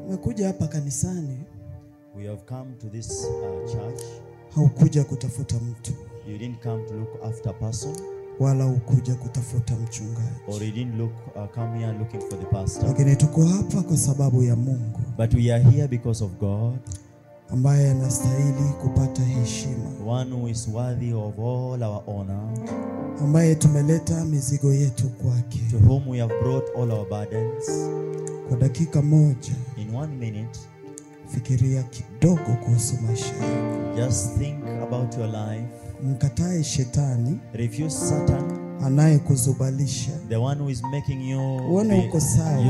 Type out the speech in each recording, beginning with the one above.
Umekuja hapa kanisani. We have come to this church. Haukuja kutafuta mtu. You didn't come to look after a person. Wala hukuja kutafuta mchungaji. Or you didn't come here looking for the pastor. Lakini tuko hapa kwa sababu ya Mungu. But we are here because of God. Ambaye anastahili kupata heshima. One who is worthy of all our honor. Ambaye tumeleta mizigo yetu kwake. To whom we have brought all our burdens. Kwa dakika moja. In 1 minute. Fikiria kidogo kuhusu maisha yako. Just think about your life. Mkatae shetani. Refuse Satan. Anayekuzubalisha. The one who is making you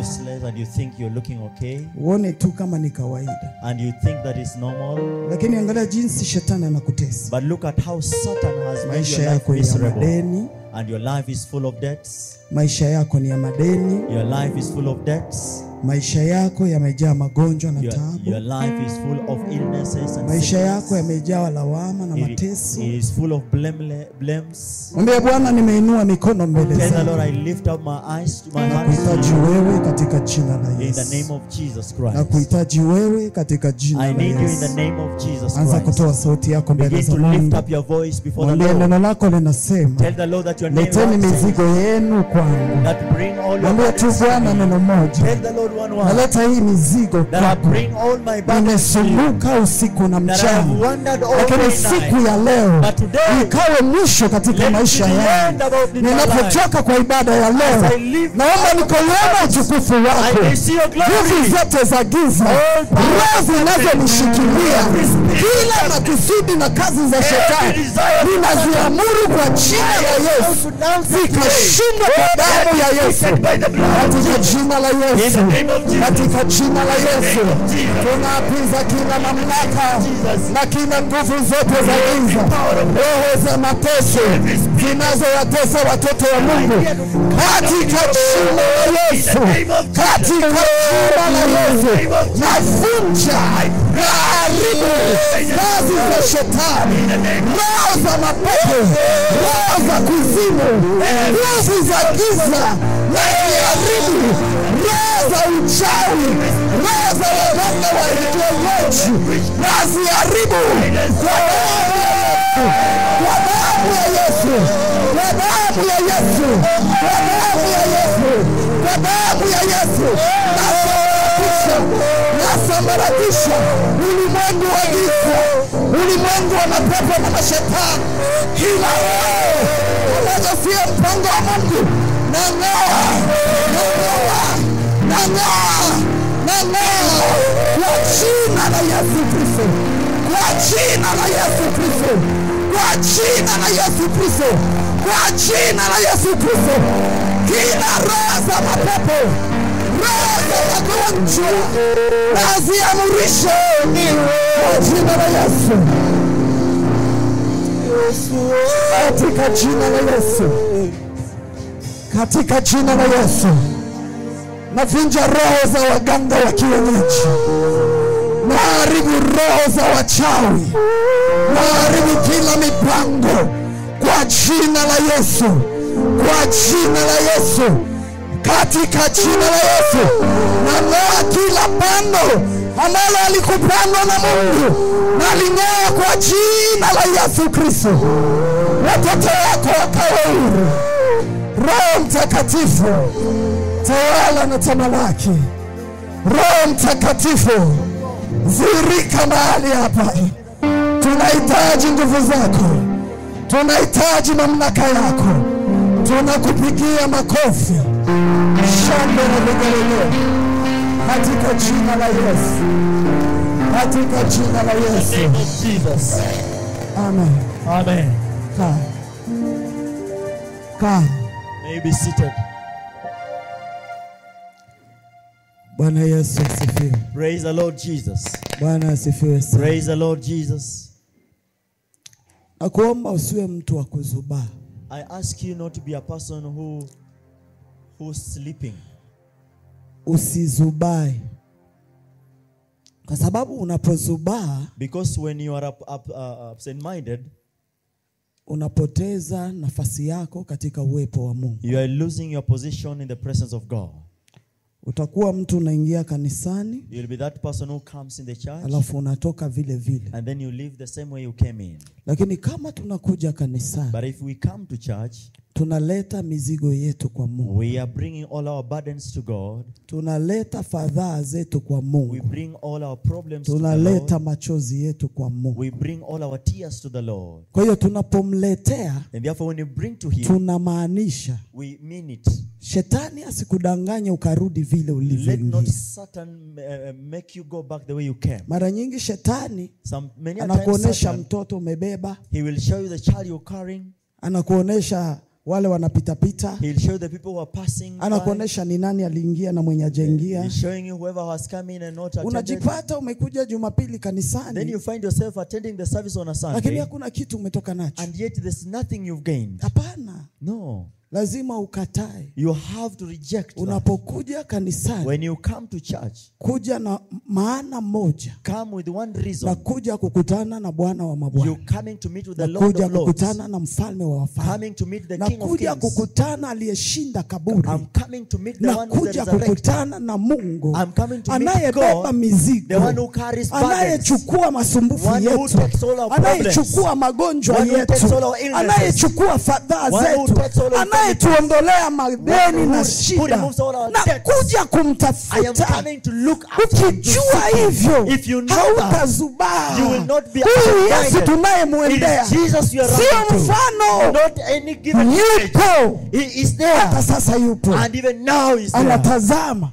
useless and you think you're looking okay. Uone tu kama ni kawaida. And you think that is normal. Lakini angalia jinsi shetani anakutesa. But look at how Satan has made maisha your life miserable. And your life is full of debts. Maisha yako ni ya madeni. Your life is full of debts. Maisha yako yamejaa magonjwa na taabu. Your life is full of illnesses and maisha yako yamejaa lawama na mateso. It is full of blames. Mwambie Bwana, nimeinua mikono mbele zako. Tell the Lord, I lift up my eyes to my heart. Nakuhitaji wewe katika jina la Yesu. In the name of Jesus Christ. Nakuhitaji wewe katika jina la Yesu. I need you in the name of Jesus Christ. Anza kutoa sauti yako mbele za Mungu. Lift up your voice before the Lord. Neno lako linasema, tell the Lord that your name is. Leteni mizigo yenu kwangu. That bring all your Mwambie tu Bwana neno moja. Tell the Lord one word. Naleta hii mizigo kwako. Nimesumbuka usiku na mchana. Lakini siku ya leo ikawe mwisho katika maisha yangu. Ninapotoka kwa ibada ya leo, naomba nikoone utukufu wako. Nguvu zote za giza, roho zinazonishikilia, kila makusudi na kazi za shetani, ninaziamuru kwa jina la Yesu zikashindwe kwa damu ya Yesu. Katika jina la Yesu, katika jina la Yesu, tunaapiza kila mamlaka na kila nguvu zote za giza, roho za mateso zinazowatesa watoto wa Mungu, katika jina la Yesu, katika jina la Yesu, navunja na haribu kazi za shetani, roho za mapepo, roho za kuzimu, nguvu za giza, na haribu roho za uchawi, roho za waganga wa kienyeji, na ziharibu kwa damu ya Yesu, kwa damu ya Yesu, kwa damu ya Yesu, kwa damu ya Yesu. Nasambaratisha ulimwengu wa giza, ulimwengu wa mapepo na mashetani, kila roho ambazo sio mpango wa Mungu, nang'oa kwa jina la Yesu Kristo, kwa jina la Yesu Kristo, kwa jina la Yesu Kristo, kwa jina la Yesu Kristo. Kila roho za mapepo, roho za magonjwa, naziamurisha kwa jina la Yesu, katika jina la Yesu, katika jina la Yesu. Navunja roho za waganga wa kienyeji, naharibu roho za wachawi, naharibu kila mipango kwa jina la Yesu, kwa jina la Yesu, katika jina la Yesu. Nang'oa kila pando ambalo alikupandwa na Mungu, naling'oa kwa jina la Yesu Kristo. Watoto wako wakawe huru. Roho Mtakatifu, tawala na tamalaki. Roho Mtakatifu, zirika mahali hapa. Tunahitaji nguvu zako, tunahitaji mamlaka yako. Tunakupigia makofi, shangwe na vigelegele, katika jina la Yesu, katika jina la Yesu. Amen. Amen. Come. May you be seated. Bwana Yesu asifiwe. Praise the Lord Jesus. Bwana asifiwe sana. Praise the Lord Jesus. Nakuomba usiwe mtu wa kuzubaa. I ask you not to be a person who's sleeping. Usizubai. Kwa sababu unapozubaa, because when you are absent-minded, unapoteza nafasi yako katika uwepo wa Mungu. You are losing your position in the presence of God. Utakuwa mtu unaingia kanisani. You'll be that person who comes in the church. Alafu unatoka vile vile. And then you leave the same way you came in. Lakini kama tunakuja kanisani. But if we come to church, tunaleta mizigo yetu kwa Mungu. We are bringing all our burdens to God. Tunaleta fadhaa zetu kwa Mungu. We bring all our problems to the Lord. Tunaleta machozi yetu kwa Mungu. We bring all our tears to the Lord. Kwa hiyo tunapomletea, and therefore when you bring to him, tunamaanisha, we mean it. Shetani asikudanganye ukarudi vile ulivyoingia. Let not Satan make you go back the way you came. Mara nyingi shetani many anakuonesha mtoto umebeba. He will show you the child you're carrying. Anakuonesha wale wanapita pita. He'll show the people who are passing by. Anakuonesha ni nani aliingia na mwenye hajaingia. He's showing you whoever has come in and not attended. Unajipata umekuja Jumapili kanisani. Then you find yourself attending the service on a Sunday. Lakini hakuna kitu umetoka nacho. And yet there's nothing you've gained. Hapana. No. Lazima ukatae. You have to reject. Unapokuja kanisani, when you come to church, kuja na maana moja. Come with one reason. Na kuja kukutana na Bwana wa mabwana. You coming to meet with the Lord of Lords. Kuja kukutana na mfalme wa wafalme. Coming to meet the King of Kings. Na kuja kukutana aliyeshinda kaburi. I'm coming to meet the one who is resurrected. Na kuja kukutana na Mungu. I'm coming to meet anayebeba mizigo. The one who carries burdens. Anayechukua masumbufu yetu. One who takes all our problems. Anayechukua magonjwa yetu. One who takes all our illnesses. Anayechukua fadhaa zetu. Anayetuondolea madeni na shida. Na kuja kumtafuta. Ukijua hivyo, hautazubaa. Huyu Yesu tunayemwendea sio mfano. Yupo. Hata sasa yupo. Anatazama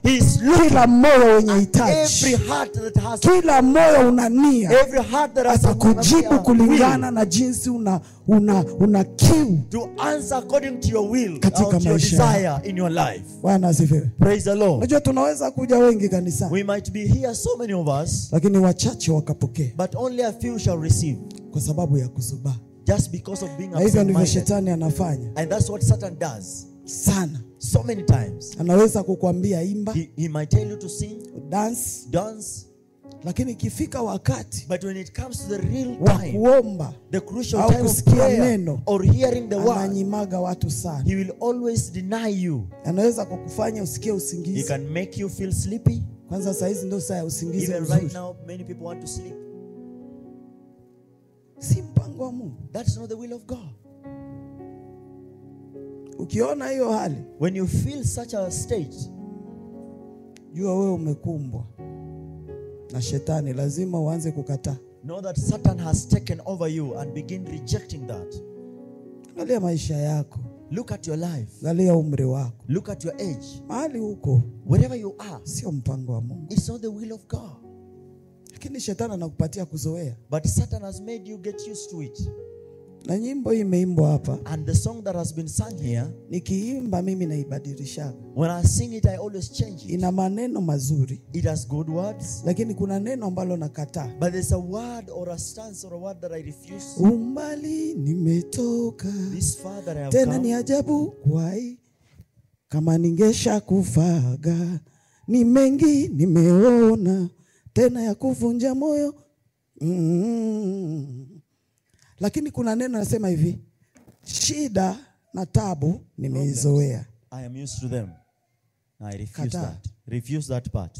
kila moyo wenye hitaji. Kila moyo una nia. Atakujibu kulingana na jinsi una kiu. To answer according to your will, katika your desire in your life. Bwana asifiwe. Praise the Lord. Unajua tunaweza kuja wengi kanisani. We might be here so many of us. Lakini wachache wakapokea. But only a few shall receive. Kwa sababu ya kuzubaa. Just because of being absent-minded. Hivyo ndivyo shetani anafanya. And that's what Satan does. Sana. So many times. Anaweza kukuambia imba. He might tell you to sing. Dance. Lakini ikifika wakati, but when it comes to the real time, kuomba, the crucial time of prayer or hearing the word, ananyimaga watu sana. He will always deny you. Anaweza kukufanya usikie usingizi. He can make you feel sleepy. Kwanza saa hizi ndio saa ya usingizi. Even right now many people want to sleep. Si mpango wa Mungu. That's not the will of God. Ukiona hiyo hali, when you feel such a state, jua wewe umekumbwa na shetani, lazima uanze kukataa. Know that Satan has taken over you and begin rejecting that. Angalia maisha yako. Look at your life. Angalia umri wako. Look at your age. Mahali huko, wherever you are, sio mpango wa Mungu. It's not the will of God. Lakini shetani anakupatia kuzoea. But Satan has made you get used to it. Na nyimbo imeimbwa hapa. And the song that has been sung here, nikiimba mimi naibadilisha. When I sing it, I always change it. Ina maneno mazuri. It has good words. Lakini kuna neno ambalo nakataa. But there's a word or a stance or a word that I refuse. Umbali nimetoka. This far that I have tena come. Ni ajabu kwai. Kama ningesha kufaga. Ni mengi nimeona. Tena ya kuvunja moyo. Lakini kuna neno nasema hivi, shida na tabu nimeizoea. I am used to them. I refuse that. Refuse that part.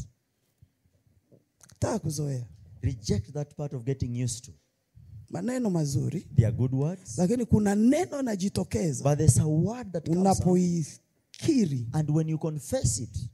Kataa kuzoea. Reject that part of getting used to. Maneno mazuri. They are good words. Lakini kuna neno najitokeza. But there's a word that comes unapoikiri. And when you confess it,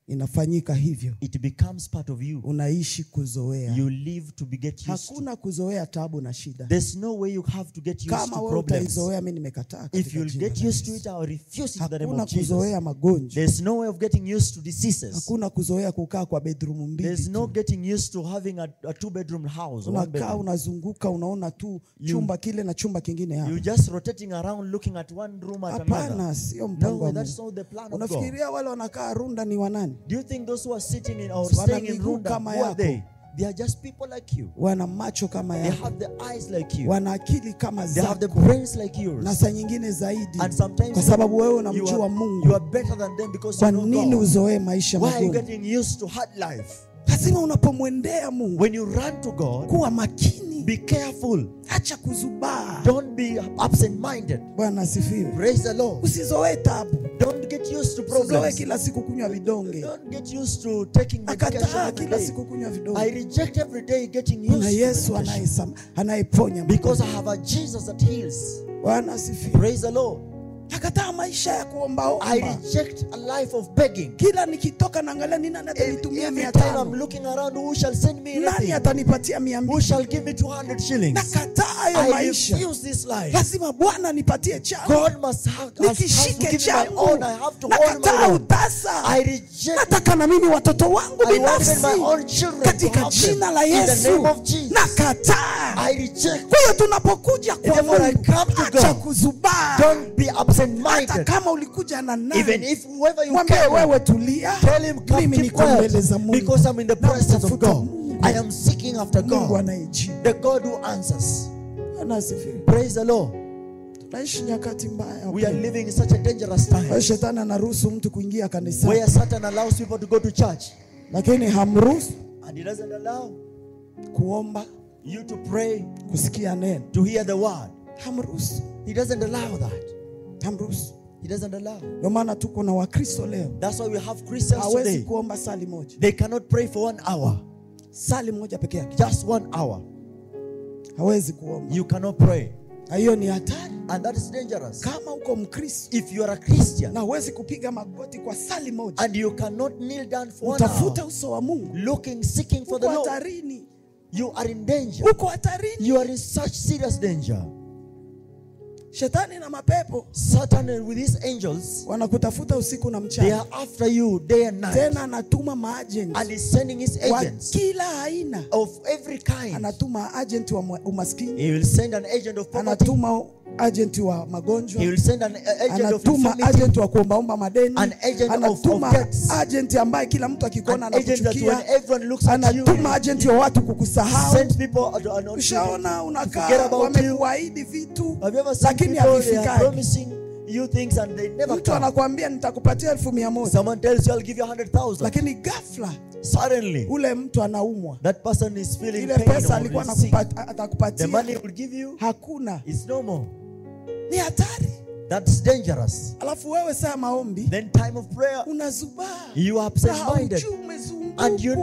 inafanyika hivyo. It becomes part of you. Unaishi kuzoea. You live to get used Hakuna kuzoea tabu na shida. There's no way you have to get used to problems. Kama utaizoea mimi nimekataa. If you get used to it, I refuse it in the name of Jesus. Hakuna kuzoea magonjwa. There's no way of getting used to diseases. Hakuna kuzoea kukaa kwa bedroom mbili. There's no getting used to having a two-bedroom house. Unakaa unazunguka unaona tu chumba kile na chumba kingine hapa. You just rotating around looking at one room at another. Hapana, sio mpango wa Mungu. That's not the plan of God. Unafikiria wale wanakaa Runda ni wanani? Do you think those who are sitting in or staying in Runda, who are they? They are just people like you. Wana macho kama yako. They have the eyes like you. Wana akili kama zako. They have the brains like yours. Na saa nyingine zaidi. And sometimes kwa sababu wewe unamjua Mungu. You are better than them because you know God. Kwa nini uzoee maisha magumu? Why are you getting used to hard life? Lazima unapomwendea Mungu. When you run to God, kuwa makini. Be careful. Acha kuzubaa. Don't be absent-minded. Bwana asifiwe. Praise the Lord. Usizoe tabu. Don't get used to problems. Usizoe kila siku kunywa vidonge. Don't get used to taking medication kila siku kunywa vidonge. I reject every day getting used to Yesu anayeponya. Because I have a Jesus that heals. Bwana asifiwe. Praise the Lord. Nakataa maisha ya kuomba. I reject a life of begging. Kila nikitoka naangalia nini atanitumia 500. Every time I'm looking around, who shall send me anything? Nani atanipatia 200? Who shall give me 200 shillings? Nakataa hayo maisha. I refuse this life. Lazima Bwana nipatie changu. God must have to give me my own. I have to own my own. I reject. Nataka na mimi watoto wangu binafsi. My own children. Katika jina la Yesu. In the name of Jesus. Nakataa. I reject. Kwa hiyo tunapokuja kwa Mungu, acha kuzubaa. Don't be absent-minded. Hata kama ulikuja na nani, even if whoever you mwambie wewe tulia. Tell him mimi niko mbele za Mungu. Because I'm in the presence of God. I am seeking after Mungu God. anayejibu. The God who answers. Anasifiwe. Praise the Lord. Tunaishi nyakati mbaya. We are living in such a dangerous time. Shetani anaruhusu mtu kuingia kanisani. Where Satan allows people to go to church. Lakini hamruhusu. And he doesn't allow kuomba, you to pray, kusikia neno, to hear the word. Hamruhusu. He doesn't allow that. Hamruhusu. He doesn't allow. Ndio maana tuko na Wakristo leo. That's why we have Christians today. Hawezi kuomba sali moja. They cannot pray for 1 hour. Sali moja peke yake. Just 1 hour. Hawezi kuomba. You cannot pray. Hiyo ni hatari. And that is dangerous. Kama uko Mkristo, if you are a Christian, na huwezi kupiga magoti kwa sali moja, and you cannot kneel down for 1 hour, utafuta uso wa Mungu, looking, seeking for the Lord, hatarini. You are in danger. Uko hatarini. You are in such serious danger. Shetani na mapepo, Satan with his angels, wanakutafuta usiku na mchana. They are after you day and night. Tena anatuma maagents. And he's sending his agents. Kila aina. Of every kind. Anatuma agent wa umaskini. He will send an agent of poverty. Anatuma agent wa magonjwa. He will send an agent of infirmity. Anatuma agent wa kuombaomba madeni. An agent anatuma of debts. Agent ambaye kila mtu akikuona anakuchukia. Anatuma anatuma agent wa watu kukusahau. Send people ushaona unakaa wamekuahidi vitu lakini havifiki. You things and they never mtu anakuambia nitakupatia 1,100. Someone tells you I'll give you 100,000. Lakini ghafla suddenly ule mtu anaumwa. That person is feeling ile pain. Pesa alikuwa atakupatia. The money he will give you hakuna. It's no more. Ni hatari. That's dangerous. Alafu wewe saa maombi, then time of prayer, unazubaa. You are absent-minded. And you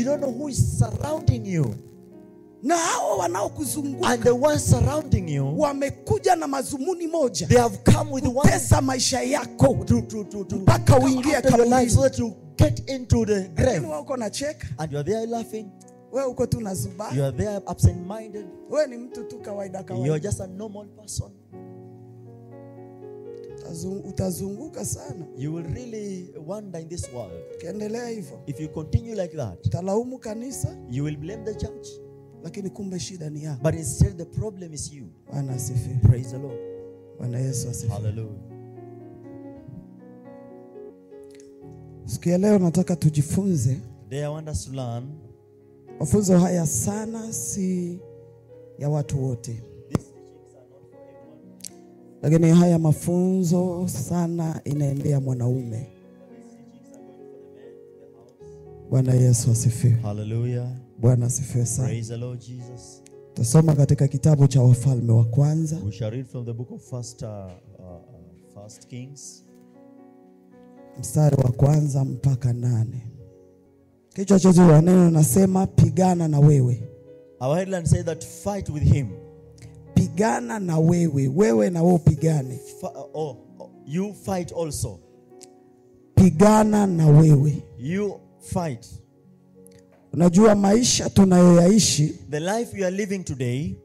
don't know who is surrounding you. Na hao wanaokuzunguka, and the ones surrounding you, wamekuja na mazumuni moja. They have come with one pesa maisha yako mpaka uingie kaburi, so that you get into the grave. Wewe uko na cheka, and you are there laughing. Wewe uko tu nazubaa. You are there absent-minded. Wewe ni mtu tu kawaida kawaida. You are just a normal person. Utazunguka sana. You will really wander in this world. Kiendelea hivyo, if you continue like that, utalaumu kanisa. You will blame the church. Lakini kumbe shida ni yako. But instead the problem is you. Bwana asifiwe. Praise the Lord. Bwana Yesu asifiwe. Hallelujah. Siku ya leo nataka tujifunze. Today I want us to learn. Mafunzo haya sana si ya watu wote. Lakini haya mafunzo sana inaendea mwanaume. Bwana Yesu asifiwe. Hallelujah. Bwana asifiwe sana. Praise the Lord Jesus. Tusoma katika kitabu cha Wafalme wa kwanza. We shall read from the book of First Kings. Mstari wa kwanza mpaka 8. Kichwa cha neno nasema pigana na wewe. Our headline says that fight with him. Pigana na wewe. Wewe na wewe pigane. You fight also. Pigana na wewe. You fight. Unajua maisha tunayoyaishi, the life we are living today,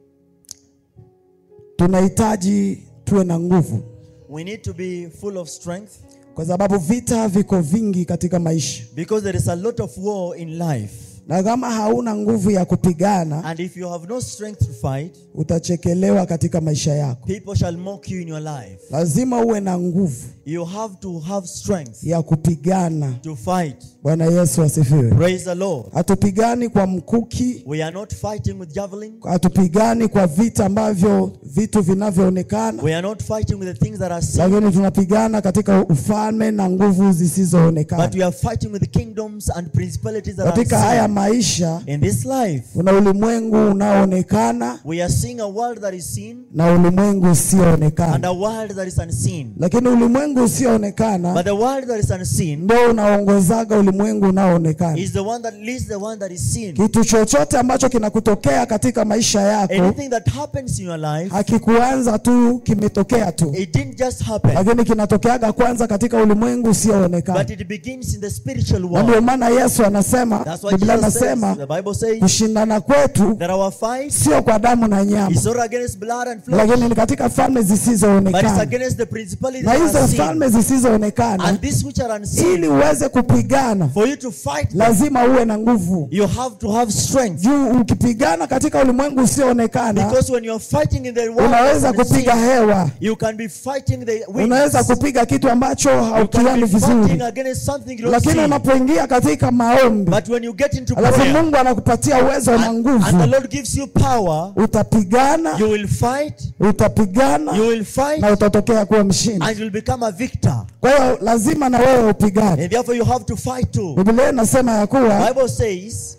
tunahitaji tuwe na nguvu. We need to be full of strength. Kwa sababu vita viko vingi katika maisha. Because there is a lot of war in life. Na kama hauna nguvu ya kupigana, and if you have no strength to fight, utachekelewa katika maisha yako. People shall mock you in your life. Lazima uwe na nguvu. You have to have strength ya kupigana. To fight. Bwana Yesu asifiwe. Praise the Lord. Hatupigani kwa mkuki. We are not fighting with javelin. Hatupigani kwa vita ambavyo vitu vinavyoonekana. We are not fighting with the things that are seen. Lakini tunapigana katika ufalme na nguvu zisizoonekana. But we are fighting with the kingdoms and principalities that katika are seen. Haya maisha, in this life, kuna ulimwengu unaoonekana, we are seeing a world that is seen, na ulimwengu and usioonekana. a world that is unseen. Lakini ulimwengu usioonekana But the world that is unseen ndio unaongozaga ulimwengu unaoonekana. is the one that leads the one that is seen. Kitu chochote ambacho kinakutokea katika maisha yako, Anything that happens in your life, hakikuanza tu, kimetokea tu, it didn't just happen, lakini kinatokeaga kwanza katika ulimwengu usioonekana. but it begins in the spiritual Na world. ndio maana Yesu anasema, That's why Biblia Jesus says, inasema the Bible says, kushindana kwetu that our fight sio kwa damu na nyama, is not against blood and flesh, lakini ni katika falme but it's zisizoonekana. against the principalities Na that hizo are seen, falme zisizoonekana, and these which are unseen. ili uweze kupigana, For you to fight them, lazima uwe na nguvu. you have to have strength. Juu ukipigana katika ulimwengu usioonekana, Because when you're fighting in the world unaweza that's unseen, kupiga hewa, you can be fighting the winds. unaweza kupiga kitu ambacho You can haukioni be vizuri. fighting against something you don't Lakini see. unapoingia katika maombi, But when you get into alafu prayer, Mungu anakupatia uwezo na and the nguvu, Lord gives you power, utapigana, you will fight, utapigana you will fight, na utatokea kuwa mshindi. and you'll become a victor. Kwa hiyo lazima na wewe upigane. And therefore you have to fight too. Biblia inasema ya kuwa Bible says,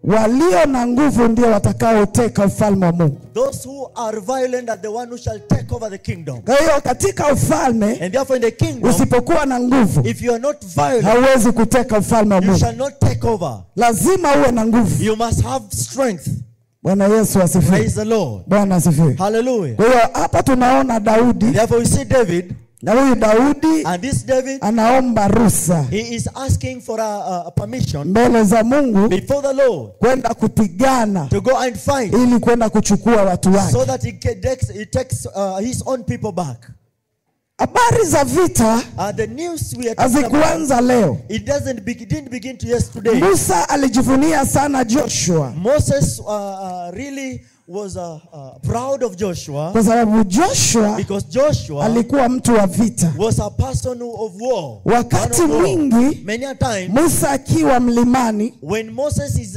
walio na nguvu ndio watakaoteka ufalme wa Mungu. those who are violent are the one who shall take over the kingdom. Kwa hiyo katika ufalme, And therefore in the kingdom, usipokuwa na nguvu, if you are not violent, hauwezi kuteka ufalme wa you Mungu. shall not take over. Lazima uwe na nguvu. You must have strength. Bwana Yesu asifiwe. Praise the Lord. Bwana asifiwe. Hallelujah. Kwa hiyo hapa tunaona Daudi, Therefore we see David, na huyu Daudi and this David, anaomba ruhusa he is asking for a permission mbele za Mungu before the Lord kwenda kupigana to go and fight, ili kwenda kuchukua watu wake. so that he takes his own people back. Habari za vita The news we are talking about, hazikuanza leo. it didn't begin to yesterday. Musa alijivunia sana Joshua, Moses really was proud of Joshua, kwa sababu Joshua because Joshua alikuwa mtu wa vita. was a person of war. Wakati Man of war. mwingi Many a time, Musa akiwa mlimani when Moses is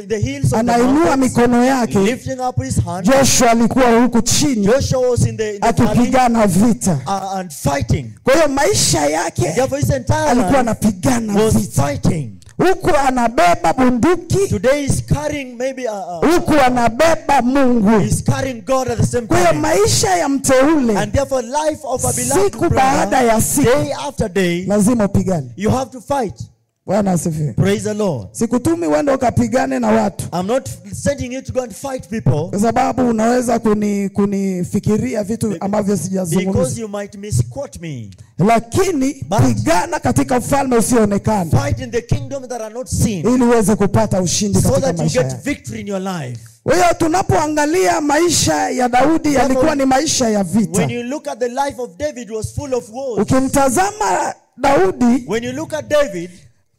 the hills of the anainua mountains, mikono yake, lifting up his hand, Joshua alikuwa huku chini Joshua was in the valley, akipigana vita. and fighting. Kwa hiyo maisha yake Therefore his entire alikuwa life anapigana was vita. fighting. Huku anabeba bunduki, Today he's carrying maybe huku anabeba Mungu. he's carrying God at the same Kwa hiyo time. maisha ya mteule, And therefore life of a beloved siku baada brother, ya siku, day after day, lazima upigane. you have to fight. Bwana asifiwe. Praise the Lord. Sikutumi uende ukapigane na watu, I'm not sending you to go and fight people, kwa sababu unaweza kunifikiria vitu ambavyo because sijazungumza. you might misquote me. Lakini pigana katika ufalme usioonekana, Fight in the kingdom that are not seen, ili uweze kupata ushindi so katika that you maisha get yako. victory in your life. Kwa hiyo tunapoangalia maisha ya Daudi, yalikuwa ni maisha ya vita. When you look at the life of David, it was full of wars. Ukimtazama Daudi, When you look at David,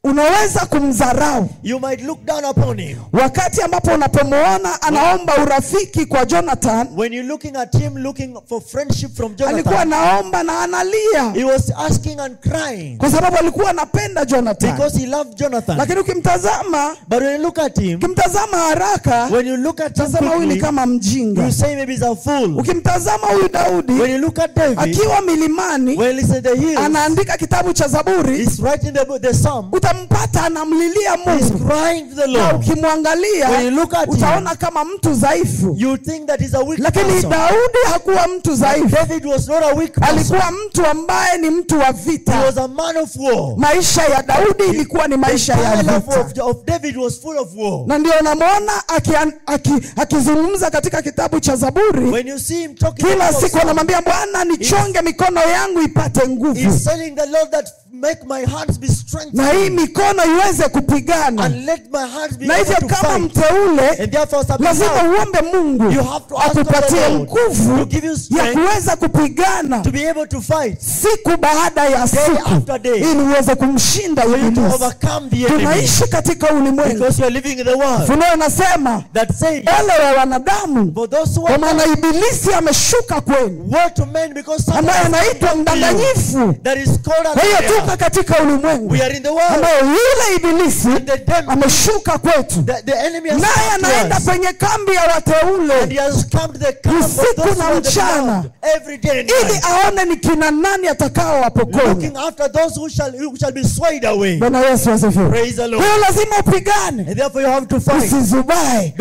unaweza kumdharau you might look down upon him. wakati ambapo unapomuona anaomba urafiki kwa Jonathan. When you're looking at him looking for friendship from Alikuwa Jonathan, anaomba na analia he was asking and crying kwa sababu alikuwa anapenda Jonathan. because he loved Jonathan. Lakini ukimtazama, But when you look at him, ukimtazama haraka, when you look at him tazama huyu ni quickly, kama mjinga. you say maybe he's a fool. Ukimtazama huyu Daudi When you look at David, akiwa milimani when he's in the hills, anaandika kitabu cha Zaburi, he's writing the psalm, utampata anamlilia he's Mungu. crying to the Na Lord. ukimwangalia When you look at him, utaona kama mtu dhaifu. you think that he's a weak Lakini person. Daudi hakuwa mtu dhaifu. David was not a weak person. Alikuwa mtu ambaye ni mtu wa He vita. was a man of war. Maisha ya Daudi ilikuwa ni maisha ya The life vita. of David was full of war. Na ndio unamwona akizungumza katika kitabu cha Zaburi, When you see him talking kila about siku Psalm, anamwambia Bwana, nichonge mikono yangu ipate nguvu, he's telling the Lord that make my hands be na strengthened hii mikono iweze kupigana. and let my hands be Na able hivyo to kama fight. mteule, And therefore, as a lazima believer, uombe Mungu you have to ask akupatie the Lord nguvu to give you ya strength kuweza kupigana to be able to fight siku baada ya day siku, after day, ili uweze kumshinda for you to ibilisi. overcome the enemy, Tunaishi katika ulimwengu, because you are living in the world Funuo inasema that says, ole wa wanadamu, for those who kwa are maana ibilisi ameshuka kwenu, woe to men, because someone ambaye has anaitwa come to you mdanganyifu. that is called Kwa hiyo a liar. tuko katika ulimwengu We are in the world ambaye leo yule ibilisi ameshuka kwetu, naye anaenda kwenye kambi ya wateule usiku na mchana ili aone ni kina nani atakao wapokonya. Bwana Yesu asifiwe. Kwa lazima upigane. Usizubae.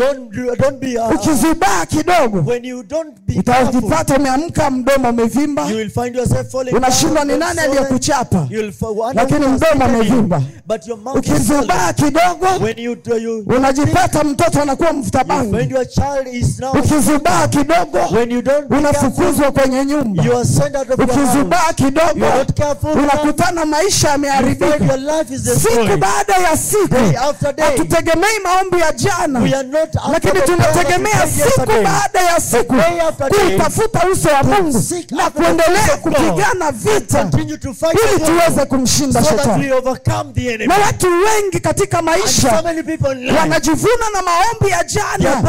Ukizubaa kidogo utajipata umeamka mdomo umevimba. Unashindwa ni nani aliyekuchapa, lakini mdomo umevimba. Ukizubaa kidogo unajipata mtoto anakuwa mvuta bangi. Ukizubaa kidogo unafukuzwa kwenye nyumba. Ukizubaa kidogo unakutana maisha yameharibika. Siku baada ya siku. Hatutegemei maombi ya jana, lakini tunategemea siku baada ya siku kutafuta uso wa Mungu na kuendelea kupigana vita ili tuweze kumshinda shetani. Na watu wengi katika maisha wanajivuna na maombi ya jana.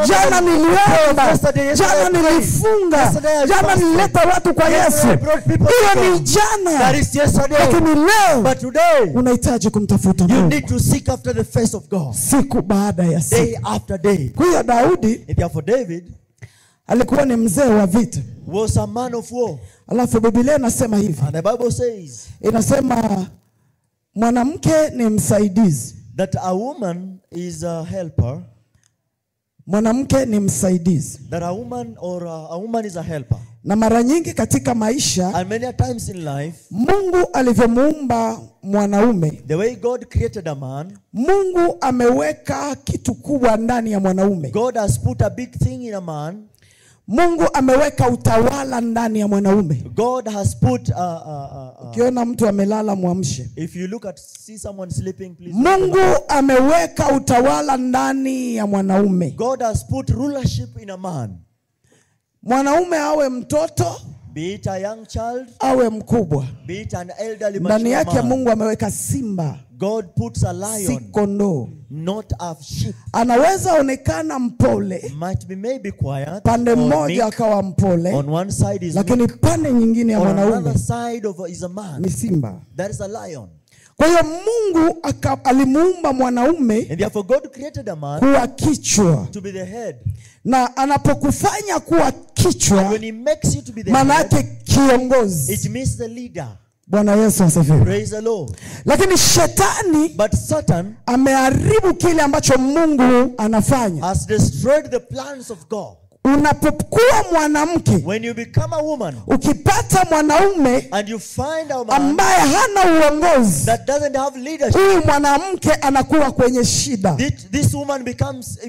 Jana niliomba, jana nilifunga, jana nilileta watu kwa Yesu. Hiyo ni jana. Lakini leo unahitaji kumtafuta Mungu. Siku baada ya siku. Day after day. Kwa hiyo Daudi, David alikuwa ni mzee wa vita. Was a man of war. Alafu Biblia inasema hivi. And the Bible says, inasema mwanamke ni msaidizi. That a woman is a helper. Mwanamke ni msaidizi. That a woman is a helper. Na mara nyingi katika maisha, and many times in life, Mungu alivyomuumba mwanaume, the way God created a man, Mungu ameweka kitu kubwa ndani ya mwanaume. God has put a big thing in a man. Mungu ameweka utawala ndani ya mwanaume. God has put ukiona mtu amelala muamshe. If you see someone sleeping, please. Mungu ameweka utawala ndani ya mwanaume. God has put rulership in a man. Mwanaume awe mtoto, be it a young child, awe mkubwa, be it an elderly man. Ndani yake Mungu ameweka simba. God puts a lion, si kondoo, not a sheep. Anaweza onekana mpole, might be maybe quiet, pande mmoja akawa mpole, on one side is lakini pande nyingine ya mwanaume, on another side of is a man, ni simba. That is a lion. Kwa hiyo Mungu alimuumba mwanaume, and therefore God created a man, kuwa kichwa, to be the head. Na anapokufanya kuwa kichwa, when he makes you to be the maana yake kiongozi. It means the leader. Bwana Yesu asifiwe. Praise the Lord. Lakini shetani, but Satan, ameharibu kile ambacho Mungu anafanya. Has destroyed the plans of God. Unapokuwa mwanamke, when you become a woman, ukipata mwanaume and you find a man ambaye hana uongozi, that doesn't have leadership, huyu mwanamke anakuwa kwenye shida. This woman becomes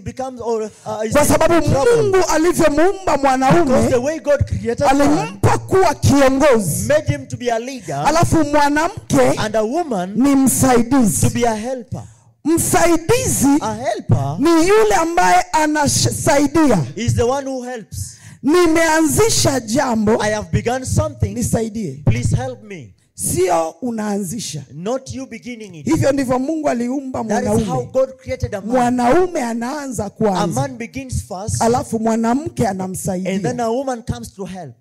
kwa sababu Mungu alivyomuumba mwanaume, the way God created alimpa kuwa kiongozi, made him to be a leader, alafu mwanamke and a woman ni msaidizi, to be a helper. Msaidizi, a helper, ni yule ambaye anasaidia. Is the one who helps. Nimeanzisha jambo, I have begun something, nisaidie. Please help me. Sio unaanzisha. Not you beginning it. Hivyo ndivyo Mungu aliumba mwanaume. That is how God created a man. Mwanaume anaanza kwanza. A man begins first. Alafu mwanamke anamsaidia. And then a woman comes to help.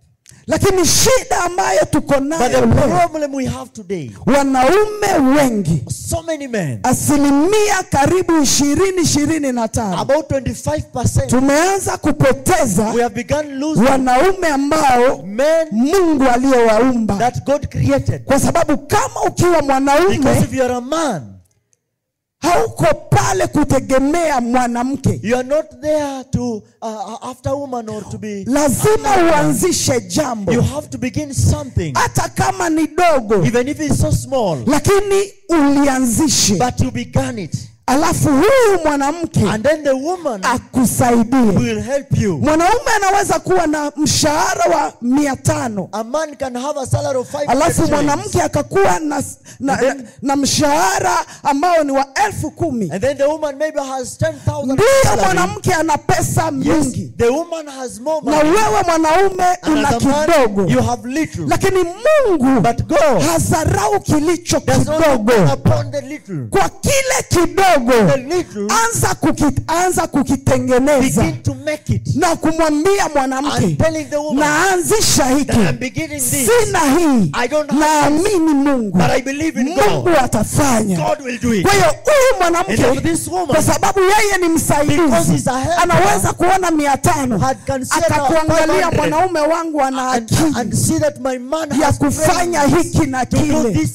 Lakini shida ambayo tuko nayo, but the problem we have today, wanaume wengi, so many men, asilimia karibu 20-25, about 25%, tumeanza kupoteza, we have begun losing wanaume ambao men Mungu aliyowaumba. That God created. Kwa sababu kama ukiwa mwanaume, because if you are a man, hauko pale kutegemea mwanamke. You are not there to after woman or to be. Lazima uanzishe jambo. You have to begin something. Hata kama ni dogo. Even if it's so small. Lakini ulianzishe. But you began it. Alafu huyu mwanamke, and then the woman, akusaidie. Will help you. Mwanaume anaweza kuwa na mshahara wa 500. A man can have a salary of 500. Alafu mwanamke akakuwa na mshahara ambao ni wa 10,000. And then the woman maybe has 10,000. Ndio mwanamke ana pesa mingi. Yes, the woman has more money. Na wewe mwanaume una kidogo. You have little. Lakini Mungu, but God, hazarau kilicho kidogo. Upon the little. Kwa kile kidogo, anza kukitengeneza. make it. Na kumwambia mwanamke, naanzisha hiki, sina hii, naamini Mungu, Mungu atafanya. Kwa hiyo huyu mwanamke, kwa sababu yeye ni msaidizi, anaweza kuona 500, akakuangalia, mwanaume wangu ana akili ya kufanya hiki na kile,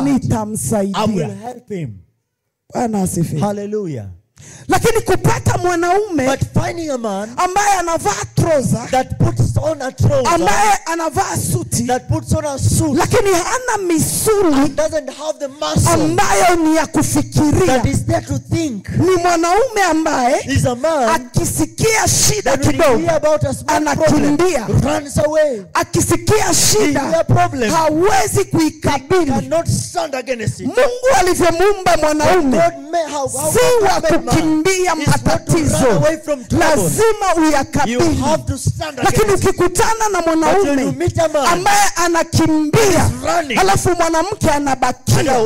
nitamsaidia. Bwana asifiwe. Hallelujah. Lakini kupata mwanaume ambaye anavaa trouser, ambaye anavaa suti, lakini hana misuli ambayo ni ya kufikiria, ni mwanaume ambaye akisikia shida kidogo anakimbia, akisikia shida hawezi kuikabili. Mungu alivyomuumba mwanaume si wa kukimbia matatizo, lazima uyakabili. Lakini ukikutana na mwanaume ambaye anakimbia alafu mwanamke anabakia,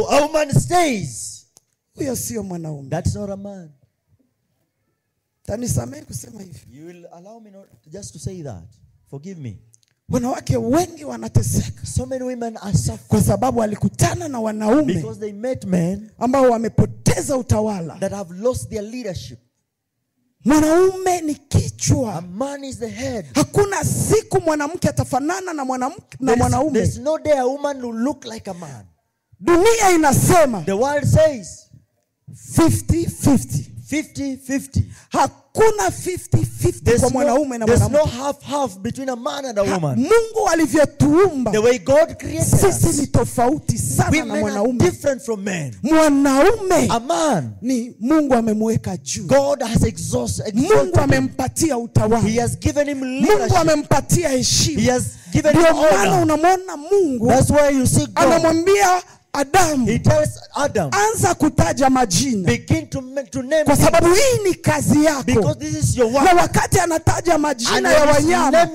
huyo sio mwanaume. That's not a man. Tanisamehe kusema hivi. You will allow me not just to say that. Forgive me. Wanawake wengi wanateseka, so many women are suffering, kwa sababu walikutana na wanaume because they met men ambao wamepoteza utawala, that have lost their leadership. Mwanaume ni kichwa, a man is the head. Hakuna siku mwanamke atafanana na mwanaume. There's no day a woman will look like a man. Dunia inasema, the world says 50-50. 50-50. Hakuna 50-50 kwa mwanaume na mwanamke. There's no half between a man and a woman. Mungu alivyotuumba, the way God created sisi ni tofauti sana na mwanaume. Different from men. Mwanaume, a man, ni Mungu amemweka juu. God has exalted. Mungu amempatia utawala. He has given him leadership. Mungu amempatia heshima. He has given him honor. Ndio maana unamwona Mungu, that's why you see God anamwambia Adamu, he tells Adam, anza kutaja majina, begin to name, kwa sababu hii ni kazi yako. Because this is your work. Na wakati anataja majina ya wanyama,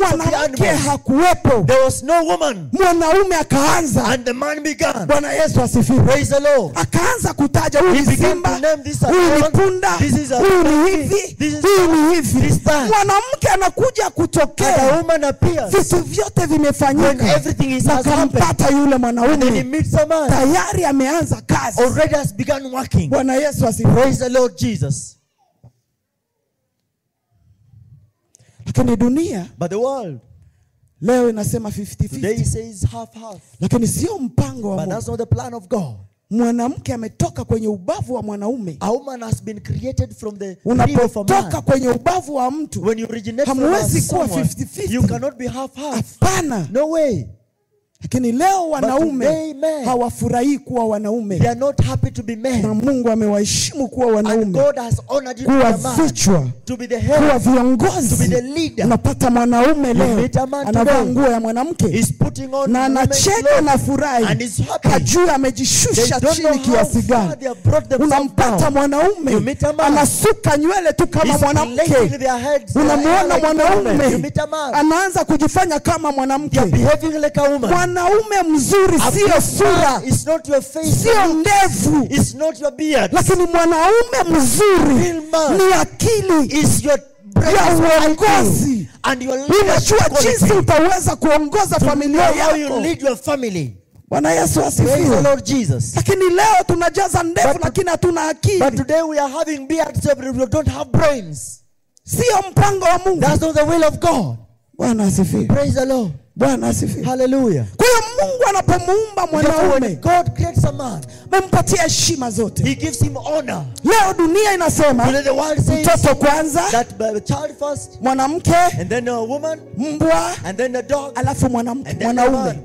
mwanamke hakuwepo, there was no woman. Mwanaume akaanza, and the man began. Bwana Yesu asifiwe. Praise the Lord. Akaanza kutaja, huyu ni simba, huyu ni punda, huyu ni hivi, huyu ni hivi. Mwanamke anakuja kutokea, vitu vyote vimefanyika, na kampata yule mwanaume, tayari ameanza kazi. Already has begun working. Bwana Yesu asifiwe. Praise the Lord Jesus. Lakini dunia, but the world leo inasema 50-50. Today says half. Lakini sio mpango wa Mungu. But that's not the plan of God. Mwanamke ametoka kwenye ubavu wa mwanaume. A woman has been created from the unapotoka kwenye ubavu wa mtu, when you originate hamwezi kuwa 50-50. You cannot be half. Hapana. No way. Lakini leo wanaume hawafurahi kuwa wanaume. They are not happy to be men. Na Mungu amewaheshimu kuwa wanaume. And God has honored you kuwa vichwa, to be the head, kuwa viongozi, to be the leader. Unapata mwanaume leo anavaa nguo ya mwanamke na anacheka na furahi, hajui amejishusha chini kiasi gani. Unampata mwanaume anasuka nywele tu kama mwanamke. Unamuona mwanaume anaanza kujifanya kama mwanamke. Mwanaume mzuri sio sura, sio ndevu, lakini mwanaume mzuri ni akili ya uongozi. Unajua jinsi utaweza kuongoza familia yako. Bwana Yesu asifiwe. Lakini leo tunajaza ndevu lakini hatuna akili. But today we are having beards but we don't have brains. Sio mpango wa Mungu. That's not the will of God. Bwana asifiwe. Praise the Lord. Bwana asifiwe. Hallelujah. Kwa hiyo Mungu anapomuumba mwanaume, God creates a man, amempatia heshima zote. He gives him honor. Leo dunia inasema mtoto kwanza, child first, mwanamke, and then a woman, mbwa, and then a dog, alafu mwanaume.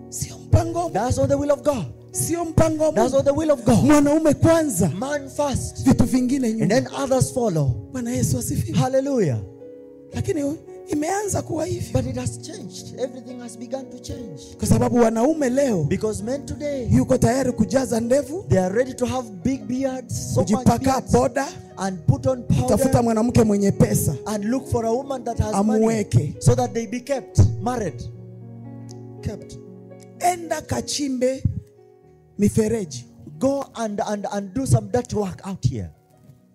Sio mpango. That's not the will of God. Sio mpango wa Mungu. That's not the will of God. Mwanaume kwanza, man first, vitu vingine nyuma, and then others follow. Bwana Yesu asifiwe. Hallelujah. Lakini imeanza kuwa hivi. But it has changed. Everything has begun to change. Kwa sababu wanaume leo, because men today, yuko tayari kujaza ndevu, they are ready to have big beards, so kujipaka poda, and put on powder, tafuta mwanamke mwenye pesa, and look for a woman that has amweke, money, so that they be kept married. Kept. Enda kachimbe mifereji. Go and do some dirty work out here.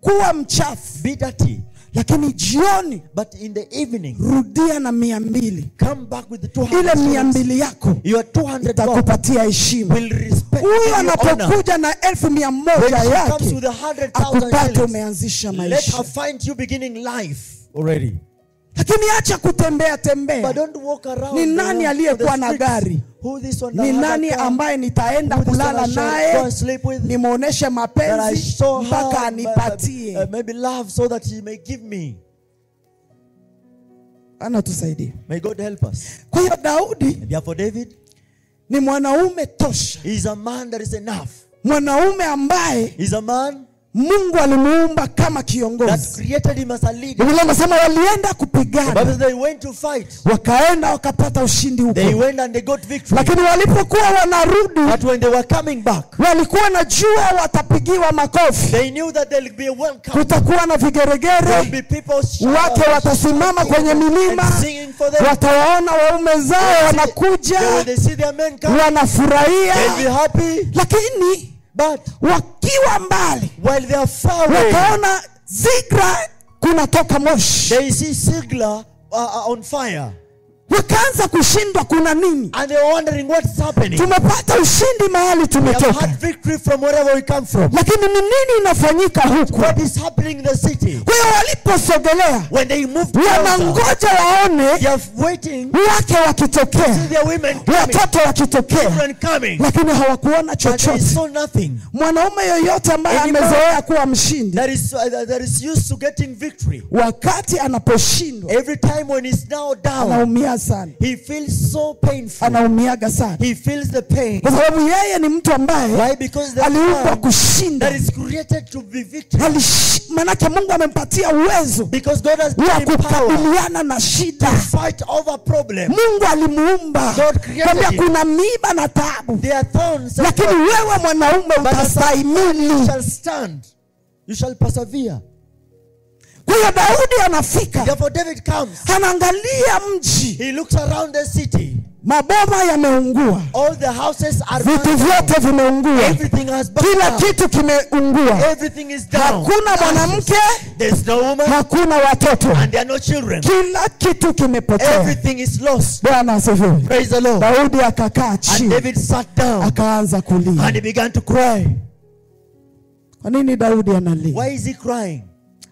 kuwa mchafu, be dirty. Lakini jioni, But in the evening, rudia na 200. come back with the 200. Ile 200 yako your 200 itakupatia heshima. will respect Huyu you, anapokuja na 1,100 when she yake, comes with 100,000 akupate shillings, umeanzisha let maisha. her find you beginning life already. Lakini acha kutembea tembea. But don't walk around. Ni nani aliyekuwa na gari? Who this one Ni nani ambaye nitaenda kulala naye, nimuoneshe mapenzi mpaka anipatie? Maybe love so that he may give me. Ana tusaidie. May God help us. Kwa hiyo Daudi, Therefore David, ni mwanaume tosha. he is a man that is enough. Mwanaume ambaye He is a man Mungu alimuumba kama that kiongozi. created him as a leader. Biblia inasema walienda The kupigana, Bible says they went to fight. wakaenda wakapata ushindi huko. They went and they got victory. Lakini walipokuwa wanarudi, But when they were coming back, walikuwa najua watapigiwa makofi, they knew that there will be a welcome. kutakuwa na There will vigeregere, be people wake watasimama kwenye milima, and singing for them. watawaona waume zao wanakuja, When they see their men come, wanafurahia. they'll be happy. Lakini But wakiwa mbali, while they are far away, wakaona Ziklag kunatoka moshi, they see Ziklag on fire. wakaanza kushindwa kuna nini. And they are wondering what's happening. Tumepata ushindi mahali We have tumetoka, had victory from wherever we come from. lakini ni nini inafanyika huku? What is happening in the city? Kwa hiyo waliposogelea, When they moved closer, wanangoja waone they are waiting wake to wakitokea, see their women coming, watoto wakitokea, children coming. lakini hawakuona And they chochote. saw nothing. Mwanaume yoyote ambaye Anyone amezoea kuwa mshindi, That is used to getting victory. wakati anaposhindwa Every time when he's now down, anaumia sana, he feels so painful. anaumiaga sana, He feels the pain. kwa sababu yeye ni mtu ambaye Why? Because the aliumbwa man kushinda. that is created to be victorious. Manake Mungu amempatia uwezo Because God has wa given him power kukabiliana na shida. to fight over problems. Mungu alimuumba God created kwambia him. kuna miiba na taabu, There are thorns, lakini wewe mwanaume but as a man you utastahimili. shall stand. You shall persevere. Kwa hiyo Daudi anafika, Therefore David comes. anaangalia mji, He looks around the city. maboma yameungua, All the houses are vitu burned down. vyote vimeungua, Everything has burned kila down. kitu kimeungua. Everything is down. Hakuna mwanamke, There's no woman hakuna watoto, and there are no children. kila kitu kimepotea. Everything is lost. Bwana asifiwe. Praise the Lord. Daudi akakaa And chini, David sat down akaanza kulia. and he began to cry. Kwa nini Daudi analia? Why is he crying?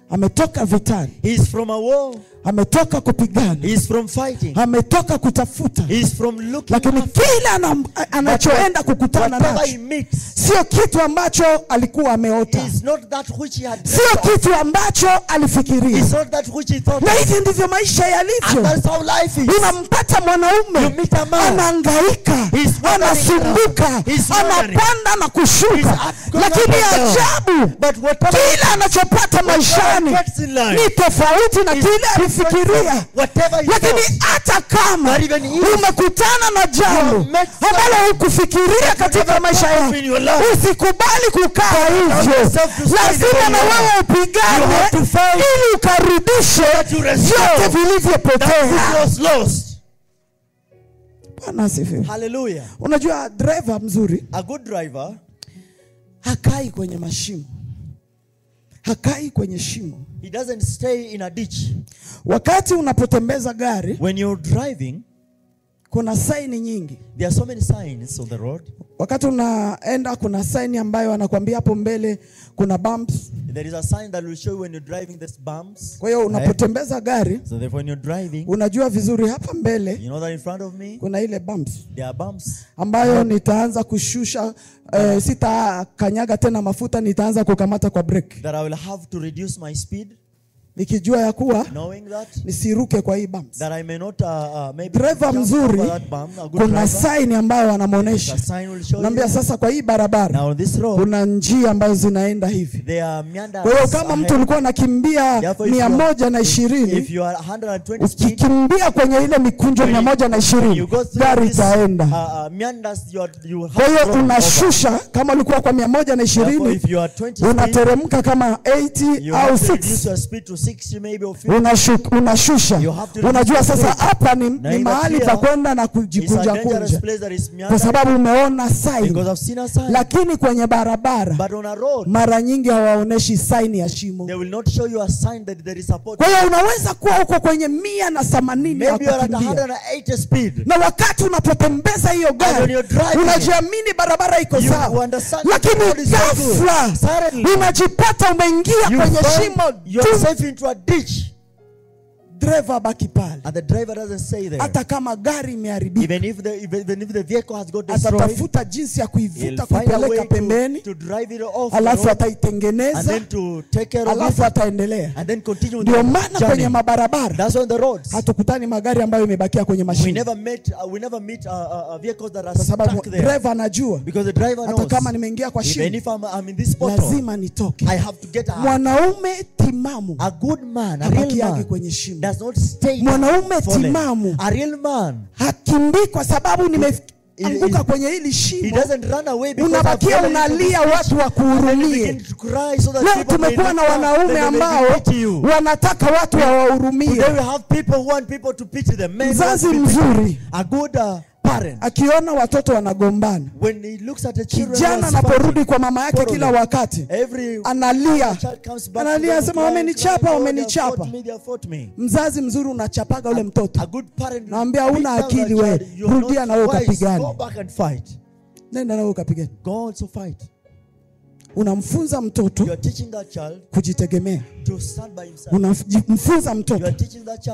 Ametoka vitani, He's from a war. ametoka kupigana, He's from fighting. ametoka kutafuta, He's from looking lakini after. kila anachoenda kukutana Whatever he nacho meets sio kitu ambacho alikuwa ameota, is not that which he had sio dreamt of. kitu ambacho alifikiria. It's not that which he thought Na of. hivi ndivyo maisha And yalivyo. that's how life is. Unampata You mwanaume meet a man. anahangaika, He's wandering anasumbuka, around. He's wandering. anapanda na He's kushuka, up, going lakini up and down. ajabu, But whatever kila anachopata maishani gets in life ni tofauti na is kile different alifikiria. from whatever he Lakini thought. hata kama But even if umekutana na jambo you have met ambalo hukufikiria katika never maisha thought yako, of in your life, usikubali kukaa hivyo. yourself to stay Lazima where na you wewe are. You upigane have to fight ili ukarudishe that you restore vyote that vilivyopotea. which was lost. Bwana asifiwe. Hallelujah. Unajua driver mzuri A good driver hakai kwenye mashimo, hakai kwenye shimo. He doesn't stay in a ditch. Wakati unapotembeza gari, When you're driving, kuna saini nyingi. there are so many signs on the road. Wakati unaenda kuna saini ambayo anakuambia hapo mbele kuna bumps. There is a sign that will show you when you're driving this bumps. Kwa hiyo unapotembeza gari, So therefore when you're driving, unajua vizuri hapa mbele you know that in front of me, kuna ile bumps there are bumps. ambayo nitaanza kushusha, sitakanyaga tena mafuta, nitaanza kukamata kwa brake, That I will have to reduce my speed, nikijua ya kuwa knowing that nisiruke kwa hii bumps. I may not maybe Driver jump mzuri, over that bump. A good kuna driver, saini ambayo anamuonesha. the sign will show Naambia you. sasa kwa hii barabara Now on this road, kuna njia ambazo zinaenda hivi. there are meanders. Kwa hiyo kama mtu ahead. ulikuwa unakimbia Therefore, if 120, you are 120 speed, ukikimbia kwenye ile mikunjo when you 120, go through gari this, itaenda. meanders, you have Kwa hiyo to go over. unashusha, kama ulikuwa kwa Therefore, 120 if you are 20 speed, unateremka kama you 80 au have to reduce 6. your speed to 60 maybe or 50. Unashusha. Unajua sasa hapa ni mahali pa kwenda na kujikunja kunja. Kwa sababu umeona sign. Lakini kwenye barabara mara nyingi hawaoneshi sign ya shimo. They will not show you a sign that there is a pothole. Kwa hiyo unaweza kuwa uko kwenye 180 ya kukimbia. Speed. Na wakati unapotembeza hiyo gari unajiamini barabara iko sawa. Lakini ghafla unajipata umeingia kwenye shimo. You are safe into a ditch. Driver baki pale. And the driver doesn't stay there. Hata kama gari imeharibika. Even if the vehicle has got destroyed. Atatafuta jinsi ya kuivuta kupeleka pembeni. To drive it off. Alafu ataitengeneza. And then to take care of it. Alafu ataendelea. And then continue. Ndio maana kwenye mabarabara. That's on the roads. Hatukutani magari ambayo imebakia kwenye mashimo. We never meet vehicles that are stuck there. Sababu driver anajua. Because the driver knows. Hata kama nimeingia kwa shimo. Even if I'm in this pothole. Lazima nitoke. I have to get out. Mwanaume timamu. A good man, a real man. Kwenye shimo. Does not stay. Mwanaume timamu. A real man. Hakimbii kwa sababu nimeanguka kwenye hili shimo. He doesn't run away because unabakia unalia watu wa kuhurumie. Leo tumekuwa na wanaume ambao wanataka watu wawahurumie. Today we have people who want people to pity them. Mzazi mzuri, a good parent, akiona watoto wanagombana, when he looks at the children, kijana anaporudi kwa mama yake kila wakati analia, sema wamenichapa. Mzazi mzuri unachapaga ule mtoto, naambia huna akili wewe, rudia na wewe ukapigane. Nenda na wewe ukapigane. Go also fight. Unamfunza mtoto kujitegemea. Unamfunza mtoto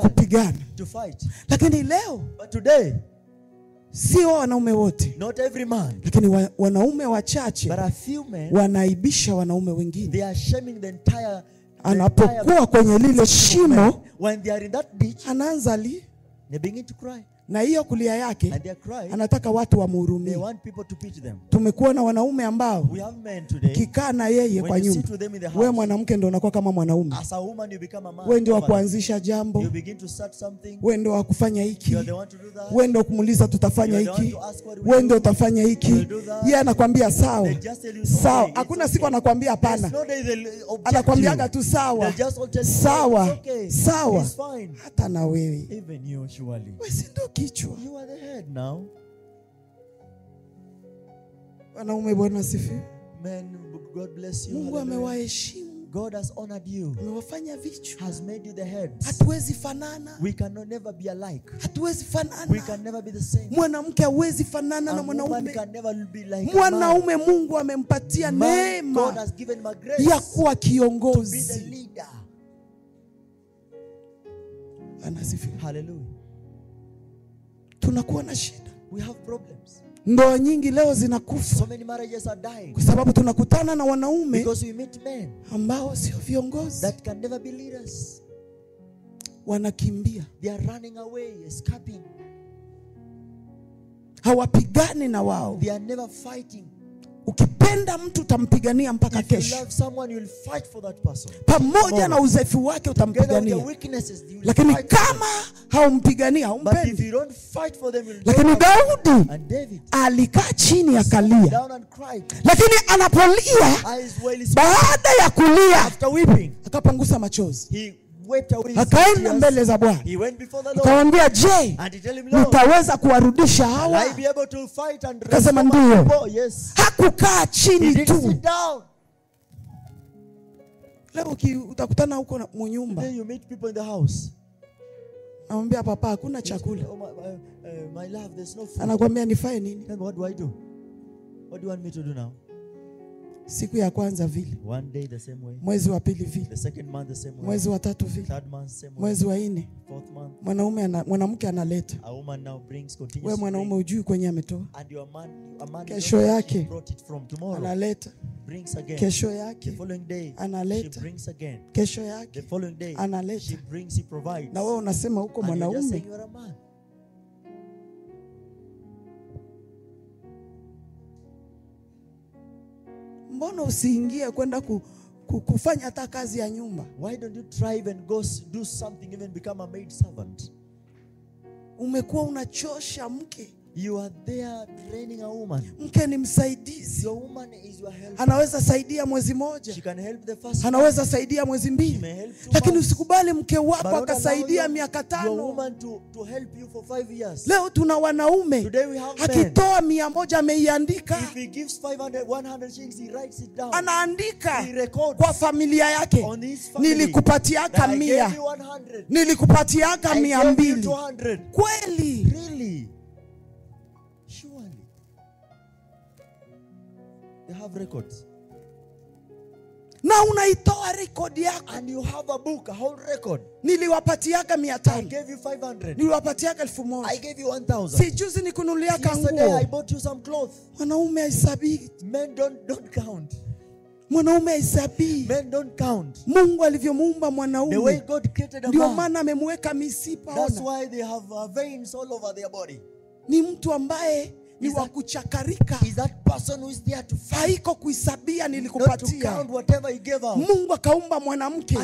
kupigana. Lakini leo, sio wanaume wote, not every man, lakini wanaume wachache but a few men wanaibisha wanaume wengine. They are shaming the entire anapokuwa kwenye lile shimo, when they are in that ditch, anaanza they begin to cry. Na hiyo kulia yake anataka watu wamhurumie. Tumekuwa na wanaume ambao kikaa na yeye kwa nyumba, wewe mwanamke ndio unakuwa kama mwanaume. Wewe ndio wa kuanzisha jambo, wewe ndio wa kufanya hiki, wewe ndio kumuuliza tutafanya hiki, wewe ndio utafanya hiki. Yeye anakuambia sawa sawa, hakuna siku anakuambia hapana, anakuambiaga tu sawa sawa sawa. Hata na wewe, wewe si ndio kichwa? You are the head now. Wanaume, Bwana asifiwe. Men, God bless you. Mungu amewaheshimu. God has honored you. Amewafanya vichwa. Has made you the heads. Hatuwezi fanana. We cannot never be alike. Hatuwezi fanana. We can never be the same. Mwanamke hawezi fanana na mwanaume. Man can never be like mwanaume. Mungu amempatia neema. God has given him grace ya kuwa kiongozi. To be the leader. Anasifiwe. Hallelujah. Tunakuwa na shida. We have problems. Ndoa nyingi leo zinakufa. So many marriages are dying. Kwa sababu tunakutana na wanaume because we meet men ambao sio viongozi. That can never be leaders. Wanakimbia. They are running away, escaping. Hawapigani na wao. They are never fighting. Ukipenda mtu utampigania mpaka kesho. If you love someone, you will fight for that person. Pamoja na udhaifu wake utampigania. Lakini kama haumpigania, haumpendi. But if you don't fight for them, lakini Daudi alikaa chini akalia. Lakini anapolia, baada ya kulia, akapangusa machozi. Akaenda mbele za Bwana. Akamwambia, je, nitaweza kuwarudisha hawa? Akasema ndio. Hakukaa chini tu. Leo utakutana huko na nyumba. Anamwambia papa, hakuna chakula. Anakuambia nifae nini? What do I do? What do you want me to do now? Siku ya kwanza vile. One day the same way. Mwezi wa pili vile. The second month the same way. Mwezi wa tatu vile. Third month same way. Mwezi wa 4. Fourth month. Mwanamke analeta. A woman now brings continuously. Wewe mwanaume hujui kwenye ametoa. And your man, a man kesho yake brought it from tomorrow. Analeta. Brings again. Kesho yake. The following day. Analeta. She brings again. Kesho yake. The following day. Analeta. She brings, he provides. Na wewe unasema huko mwanaume. You are a man. Mbona usiingie kwenda kufanya hata kazi ya nyumba? Why don't you try and go do something, even become a maid servant? Umekuwa unachosha mke. You are there training a woman. Mke ni msaidizi. Your woman is your helper. Anaweza saidia mwezi moja. She can help the first. Anaweza saidia mwezi mbili. Lakini usikubali mke wako akasaidia miaka 5. Your woman to help you for 5 years. Leo tuna wanaume. Akitoa 100 ameiandika. If he gives 500, 100 shillings, he writes it down. Anaandika kwa familia yake. Nilikupatiaka 100. Nilikupatiaka 200. Kweli. Really? Surely. You have records. Na unaitoa record yako. And you have a book, a whole record. Niliwapatiaka 500. I gave you 500. Niliwapatiaka 1000. I gave you 1000. Si juzi nikununuliaka nguo. Yesterday I bought you some clothes. Mwanaume haisabii. Men don't count. Mwanaume haisabii. Men don't count. Mungu alivyomuumba mwanaume. The way God created a man. Ndio maana amemweka mishipa. That's why they have veins all over their body. Ni mtu ambaye ni wa kuchakarika. Is that person who is there to fight? Haiko kuisabia nilikupatia. Not to count whatever he gave out. Mungu akaumba mwanamke.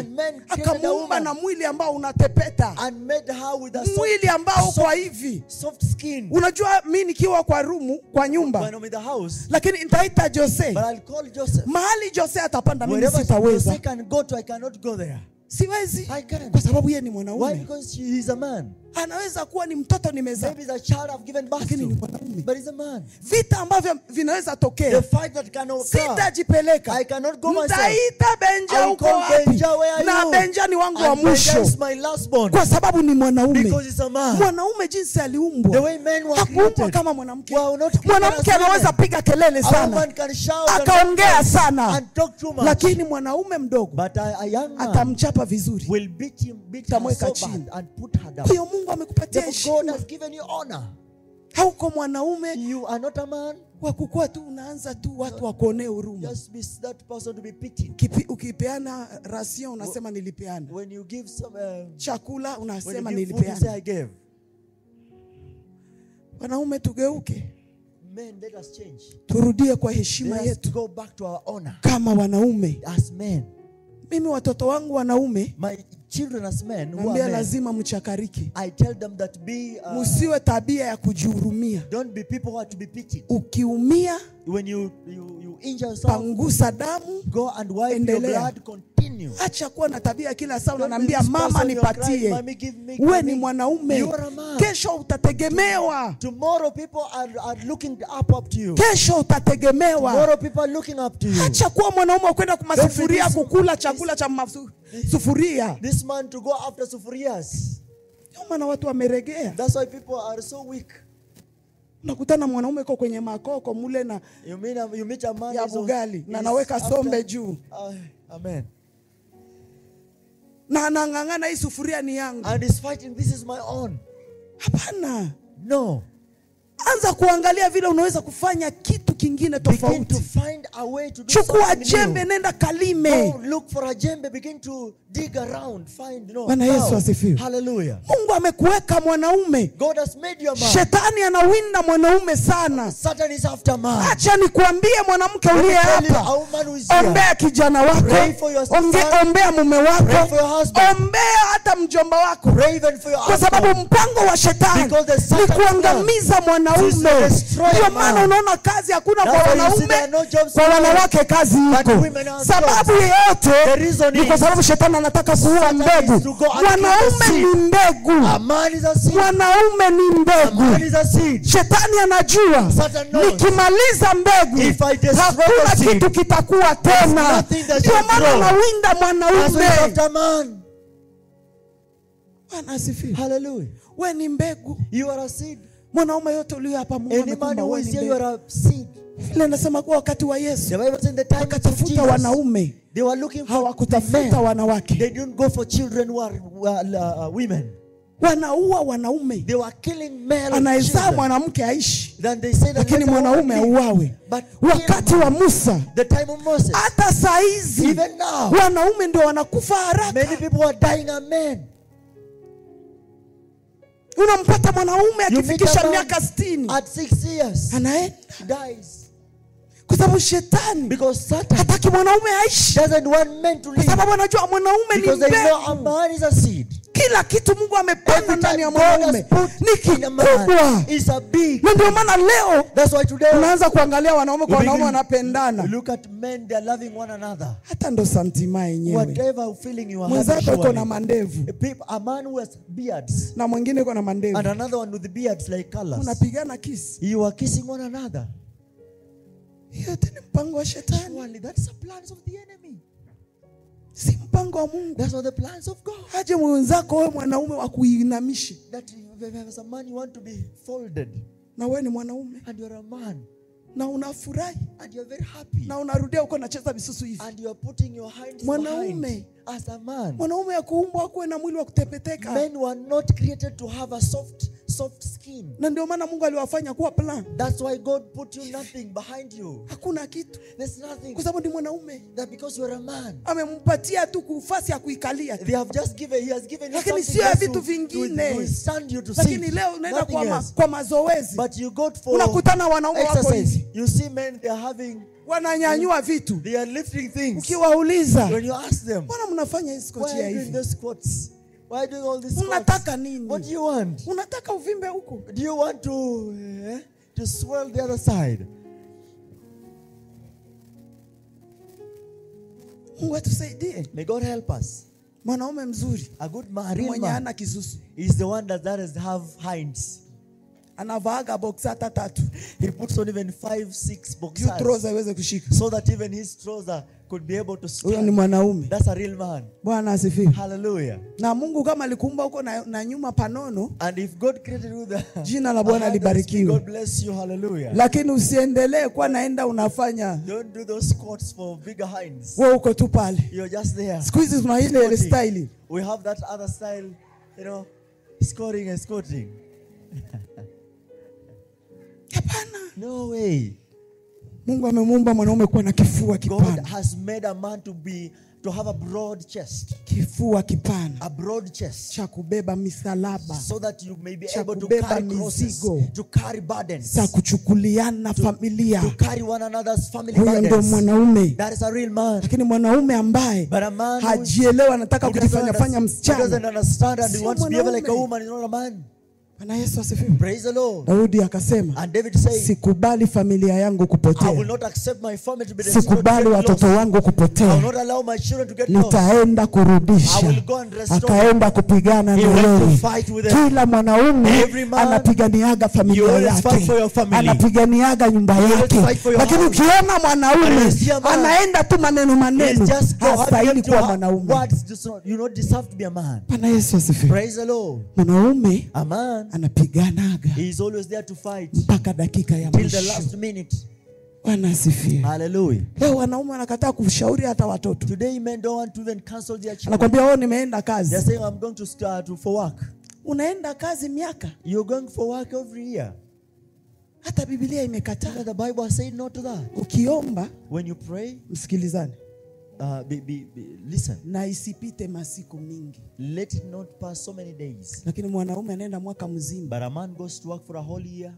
Akamuumba na mwili ambao unatepeta. And made her with a mwili ambao kwa hivi. Soft skin. Unajua mimi nikiwa kwa rumu, kwa nyumba. When I'm in the house. Lakini nitaita Jose. But I'll call Joseph. Mahali Jose atapanda mimi sitaweza. I can go to, I cannot go there. Siwezi. I can't. Kwa sababu yeye ni mwanaume. Why? Because he is a man. Anaweza kuwa ni mtoto nimezaa. Maybe the child I've given birth to. But he's a man. Vita ambavyo vinaweza tokea. The fight that can occur. Sitajipeleka. I cannot go myself. Nitaita Benja huko wapi? Na Benja ni wangu wa mwisho. My last born. Kwa sababu ni mwanaume. Because he's a man. Mwanaume jinsi aliumbwa. The way men were hakuumbwa kama mwanamke. Mwanamke anaweza piga kelele sana. Akaongea sana. Lakini mwanaume mdogo atamchapa vizuri. Will beat him, tamweka chini. And put her down. Hiyo Mungu amekupatia heshima. God has given you honor. Hauko mwanaume. You are not a man. Wakukua tu unaanza tu watu wakuonee huruma. Just be that person to be pitied. Ukipeana ration unasema nilipeana. When you give some chakula unasema nilipeana. You say I gave. Wanaume tugeuke. Men, let us change. Turudie kwa heshima yetu. Let us go back to our honor. Kama wanaume. As men. Mimi watoto wangu wanaume. My children as men who are men, lazima mchakariki. I tell them that be musiwe tabia ya kujihurumia. Don't be people who are to be pitied. Ukiumia, when you injure yourself, pangusa damu, go and wipe your blood, continue. Acha kuwa na tabia kila saa unaniambia mama nipatie. Wewe ni mwanaume. Kesho utategemewa. Tomorrow people are looking up to you. Kesho utategemewa. Tomorrow people are looking up to you. Acha kuwa mwanaume wa kwenda kumasufuria kukula chakula cha sufuria. This man to go after sufurias. Maana watu wameregea. That's why people are so weak. Nakutana mwanaume yuko kwenye makoko mule na you meet a man ya bugali na naweka sombe juu. Amen. Na anang'ang'ana hii sufuria ni yangu. And he's fighting, this is my own. Hapana. No. Anza kuangalia vile unaweza kufanya kitu kingine tofauti. Begin to find a way to do chukua jembe nenda kalime. Go look for a jembe, begin to dig around, find Bwana Yesu asifiwe. Hallelujah. Mungu amekuweka mwanaume. God has made you a man. Shetani anawinda mwanaume sana. Satan is after man. Acha nikwambie mwanamke uliye hapa. Ombea kijana wako. Ombea mume wako. Ombea hata mjomba wako. Kwa sababu mpango wa shetani ni kuangamiza mwanaume. Ndio maana unaona kazi hakuna kwa wanaume, kwa wanawake kazi iko. Sababu yote ni kwa sababu shetani anataka kuua mbegu. Mwanaume ni mbegu. Mwanaume ni mbegu. Shetani anajua nikimaliza mbegu hakuna kitu kitakuwa tena. Ndio maana anawinda mwanaume. Bwana asifiwe. Hallelujah. Wewe ni mbegu. You are a seed. Mwanaume yote ulio hapa Mungu amekumba wewe ni mbegu. Vile nasema kwa wakati wa Yesu wakatafuta wanaume, they were looking for hawakutafuta wanawake. They didn't go for children who are women. Wanaua wanaume. They were killing male anayezaa mwanamke aishi, lakini mwanaume auawe. Wakati wa Musa, hata saizi wanaume ndio wanakufa haraka. Many people are dying as men. Unampata mwanaume akifikisha miaka 60 at 6 years anaenda dies. Kwa sababu shetani hataki mwanaume aishi. Doesn't want men to live. Kwa sababu anajua mwanaume ni mbegu. A man is a seed. Kila kitu Mungu amepanda ndani ya mwanaume ni kikubwa. Na ndio maana leo unaanza kuangalia wanaume kwa wanaume wanapendana. Look at men, they are loving one another. Hata ndo santima yenyewe. Whatever feeling you are having. Uko na mandevu. A man who has beards. Na mwingine uko na mandevu. And another one with beards like colors. Unapigana kiss. You are kissing one another. Hiyo ni mpango wa shetani. Surely that's the plans of the enemy. Si mpango wa Mungu. That's not the plans of God. Aje mwenzako wewe mwanaume wa kuinamisha. That as a man you want to be folded. Na wewe ni mwanaume. And you're a man. Na unafurahi. And you're very happy. Na unarudia uko unacheza bisusu hivi. And you're putting your hands behind. As a man. Mwanaume ya kuumbwa kuwe na mwili wa kutepeteka. Men were not created to have a soft skin. Na ndio maana Mungu aliwafanya kuwa plan. That's why God put you nothing behind you. Hakuna kitu. There's nothing. Kwa sababu ni mwanaume. That because you're a man. Amempatia tu nafasi ya kuikalia. They have just given, he has given you lakini something sio vitu vingine. To stand you to see. Lakini leo unaenda kwa mazoezi. But you go for unakutana wanaume wako hivi. You see men, they are having, wananyanyua vitu. They are lifting things. Ukiwauliza, when you ask them, mbona mnafanya hizi squats hivi? Why are you doing those squats? Why are you doing all these squats? Unataka nini? What do you want? Unataka uvimbe huko? Do you want to swell the other side? Mungu atusaidie. May God help us. Mwanaume mzuri, a good man, mwenye hana kisusu, is the one that does have hinds. Anavaaga boxer 3. He puts on even 5-6 boxers. Trouser iweze kushika. So that even his trouser could be able to stand. Huyo ni mwanaume. That's a real man. Bwana asifiwe. Hallelujah. Na Mungu kama alikumba huko na nyuma panono. And if God created you the jina la Bwana libarikiwe. God bless you. Hallelujah. Lakini usiendelee kwa naenda unafanya. Don't do those squats for bigger hinds. Wewe uko tu pale. You're just there. Siku hizi tuna ile style. We have that other style, scoring and squatting. Hapana. No way. Mungu amemuumba mwanaume kuwa na kifua kipana. God has made a man to have a broad chest. Kifua kipana. A broad chest. Cha kubeba misalaba. So that you may be able to carry crosses, to carry burdens. Cha kuchukuliana familia. To carry one another's family burdens. Huyo ndo mwanaume. That is a real man. Lakini mwanaume ambaye hajielewa anataka kujifanya msichana. He doesn't understand and he wants to be like a woman, is not a man. Bwana Yesu asifiwe. Praise the Lord. Daudi akasema, and David said, sikubali familia yangu kupotea. I will not accept my family to be destroyed. Sikubali watoto wangu kupotea. I will not allow my children to get lost. Nitaenda kurudisha. I will go and restore. Akaenda kupigana na wewe. Kila mwanaume anapiganiaga familia yake. Anapiganiaga nyumba yake. Lakini ukiona mwanaume anaenda tu maneno hastahili kuwa mwanaume. You not deserve to be a man. Bwana Yesu asifiwe. Praise the Lord. Mwanaume a man anapiganaga. He is always there to fight mpaka dakika ya mwisho. Till the last minute. Bwana asifiwe. Hallelujah. Leo wanaume wanakataa kushauri hata watoto. Today men don't want to even counsel their children. Anakuambia wewe nimeenda kazi. They are saying I'm going to start for work. Unaenda kazi miaka. You're going for work every year. Hata Biblia imekataa. The Bible has said no to that. Ukiomba, when you pray, msikilizane. Listen. Na isipite masiku mingi. Let it not pass so many days. Lakini mwanaume anaenda mwaka mzima. But a man goes to work for a whole year.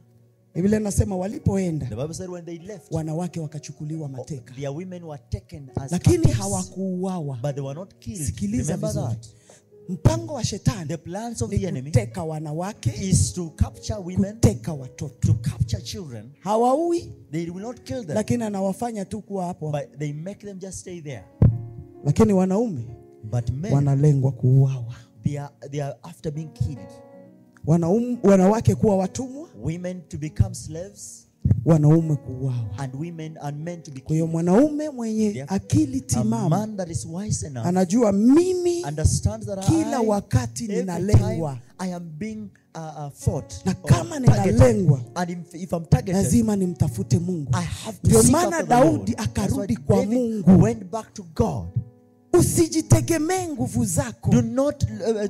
Biblia inasema walipoenda, the Bible said when they left, wanawake wakachukuliwa mateka. Their women were taken as lakini hawakuuawa. But they were not killed. Sikiliza Remember that. Mpango wa shetani, the plans of the enemy, kuteka wanawake, is to capture women, kuteka watoto, to capture children. Hawaui, they will not kill them, lakini anawafanya tu kuwa hapo. But they make them just stay there. Lakini wanaume, but men, wanalengwa kuuawa. They are after being killed. Wanawake kuwa watumwa, women to become slaves, wanaume kuuawa, and women and men to be killed. Kwa hiyo mwanaume mwenye akili timamu, a man that is wise enough, anajua mimi that kila wakati ninalengwa. I am being fought. Na kama ninalengwa, and if I'm targeted, lazima nimtafute Mungu. Ndio maana Daudi akarudi kwa Mungu. Went back to God. Usijitegemee nguvu zako. Do not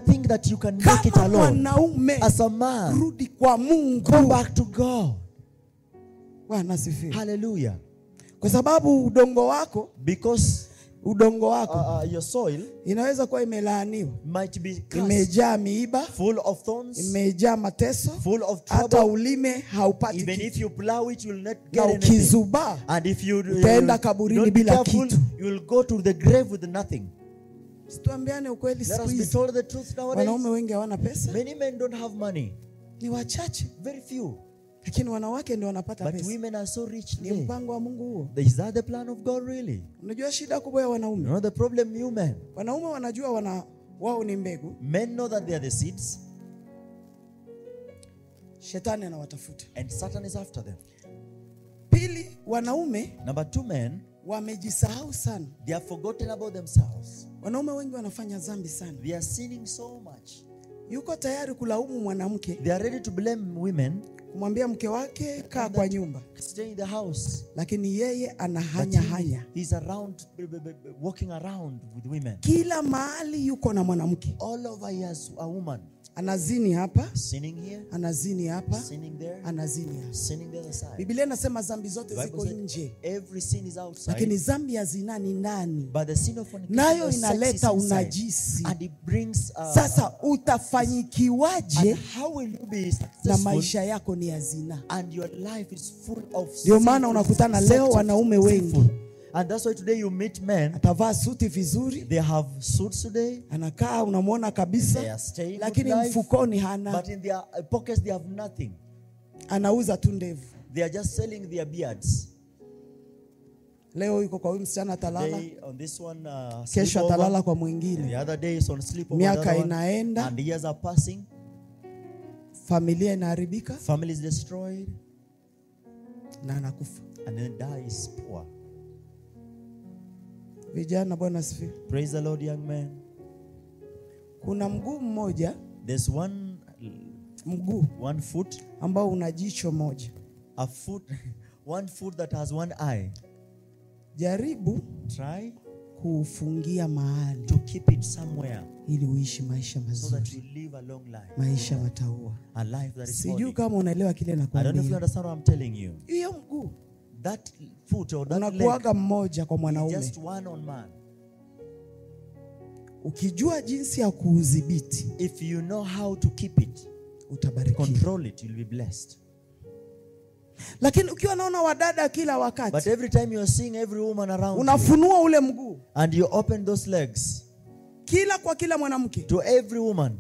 think that you can make it alone. Mwanaume, as a man, rudi kwa Mungu. Go back to God. Bwana asifiwe. Hallelujah. Kwa sababu udongo wako, because udongo wako, your soil, inaweza kuwa imelaaniwa, might be imejaa miiba, full of thorns, imejaa mateso, full of trouble. Hata ulime haupati even kitu. If you plow it, you will not get anything. And if you utaenda kaburini bila kitu. You will go to the grave with nothing. Situambiane ukweli siku Let us be hizi. told the truth nowadays. Wanaume wengi hawana pesa. Many men don't have money. Ni wachache. Very few. Lakini wanawake ndio wanapata But pesa. women are so rich Ni today. mpango wa Mungu huo. Is that the plan of God really? Unajua shida kubwa ya You wanaume? know the problem, you men. Wanaume wanajua wao ni mbegu. Men know that they are the seeds. Shetani anawatafuta. And Satan is after them. Pili, wanaume Number two, men, wamejisahau sana. they have forgotten about themselves. Wanaume wengi wanafanya dhambi sana. They are sinning so much. Yuko tayari kulaumu mwanamke, They are ready to blame women. kumwambia mke wake kaa kwa nyumba, Stay in the house. lakini yeye anahanya hanya. He's around, walking around with women. Kila mahali yuko na mwanamke. All over he has a woman. Anazini hapa, Sinning here, anazini hapa, sinning there, anazini hapa. sinning the other side. Biblia inasema dhambi zote The ziko Bible said nje, every sin is outside, lakini dhambi ya zina ni ndani, but the sin of fornication nayo or sex is inaleta inside. unajisi. And it brings Sasa utafanyikiwaje and how will you be na successful maisha yako ni ya zina? and your life is full of Ndio maana sinful, unakutana leo wanaume wengi sinful. And that's why today you meet men, atavaa suti vizuri, they have suits today, anakaa unamwona they kabisa, are staying good lakini life, mfukoni hana, but in their pockets they have nothing. anauza tu ndevu. They are just selling their beards. Leo yuko kwa huyu msichana atalala, They, on this one, kesho sleepover. atalala kwa The mwingine. other day is on sleepover. Miaka the other one. inaenda, And years are passing. familia inaharibika Family is destroyed. na anakufa. And then dies poor. Vijana, Bwana asifiwe. Praise the Lord, young men. Kuna mguu mmoja, There's one foot, ambao una jicho moja. a foot, one foot that has one eye. Jaribu Try kuufungia mahali to keep it somewhere ili uishi maisha so that mazuri, you live a long life, maisha mataua. a life that is Sijui holy. kama unaelewa kile I don't know if you nakwambia. understand what I'm telling you. Hiyo mguu That foot or that leg unakuaga mmoja kwa is mwanaume. just one on man. Ukijua jinsi ya kuudhibiti, If you know how to keep it, utabarikiwa. control it, you'll be blessed. Lakini ukiwa naona wadada kila But wakati, every time you're seeing every woman around you, unafunua ule mguu and you open those legs kwa kila mwanamke, to every woman,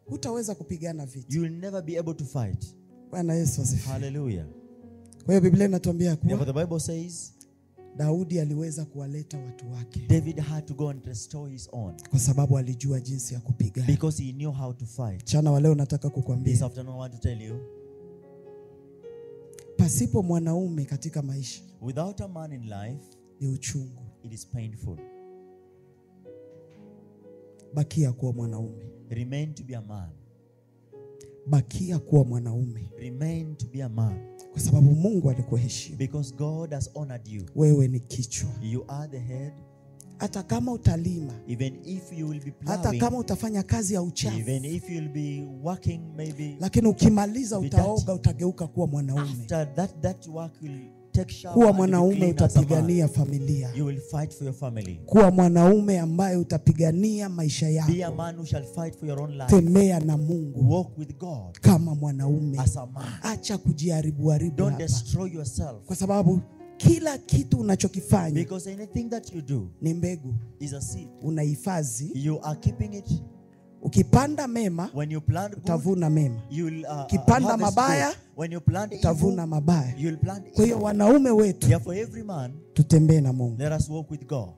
hutaweza kupigana vita. you will never be able to fight. Bwana Yesu asifiwe. Hallelujah. Kwa hiyo Biblia inatuambia Therefore, kuwa the Bible says Daudi aliweza kuwaleta watu wake David had to go and restore his own kwa sababu alijua jinsi ya kupigana. because he knew how to fight. Mchana wa leo nataka This kukuambia, afternoon, I want to tell you, pasipo mwanaume katika maisha without a man in life, ni uchungu. it is painful. Bakia kuwa mwanaume, Remain to be a man. bakia kuwa mwanaume, Remain to be a man kwa sababu Mungu alikuheshimu. because God has honored you. Wewe ni kichwa. You are the head. Hata kama utalima, Even if you will be hata plowing, kama utafanya kazi ya uchafu, even if you'll be working, maybe lakini ukimaliza Be utaoga, utageuka kuwa mwanaume. after that work will take shower Kuwa and be mwanaume, clean as a man. utapigania familia. You will fight for your family. Kuwa mwanaume ambaye utapigania maisha Be a yako. man who shall fight for your own life. Tembea na Mungu Walk with God kama mwanaume. as a man. Acha kujiharibu haribu Don't hapa, destroy yourself kwa sababu kila kitu unachokifanya because anything that you do ni mbegu. is a seed. Unahifadhi. You are keeping it. Ukipanda mema When you plant good, utavuna mema, you'll ukipanda harvest mabaya good. When you plant utavuna evil, mabaya. you'll plant Kwa evil. hiyo wanaume wetu, Therefore, every man, tutembee na Mungu, let us walk with God.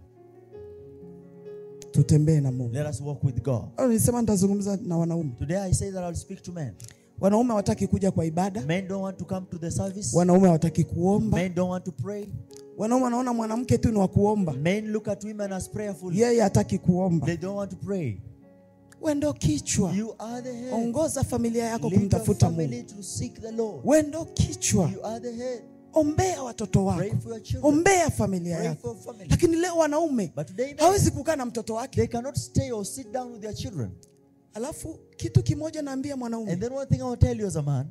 tutembee na Mungu. Let us walk with God. Nilisema nitazungumza na wanaume. Today I say that I'll speak to men. Wanaume hawataki kuja kwa ibada, Men don't want to come to the service. wanaume hawataki kuomba. Men don't want to pray. Wanaume wanaona mwanamke tu ni wa kuomba, Men look at women as prayerful. yeye hataki kuomba. They don't want to pray. Wewe ndio kichwa, You are the head. ongoza familia yako Lead your kumtafuta Mungu. family to seek the Lord. Wewe ndio kichwa, You are the head. ombea watoto wako, Pray for your children. ombea familia Pray yako. for family. Lakini leo wanaume But today, men, hawezi kukaa na mtoto wake. they cannot stay or sit down with their children. Alafu kitu kimoja naambia And mwanaume, then one thing I will tell you as a man,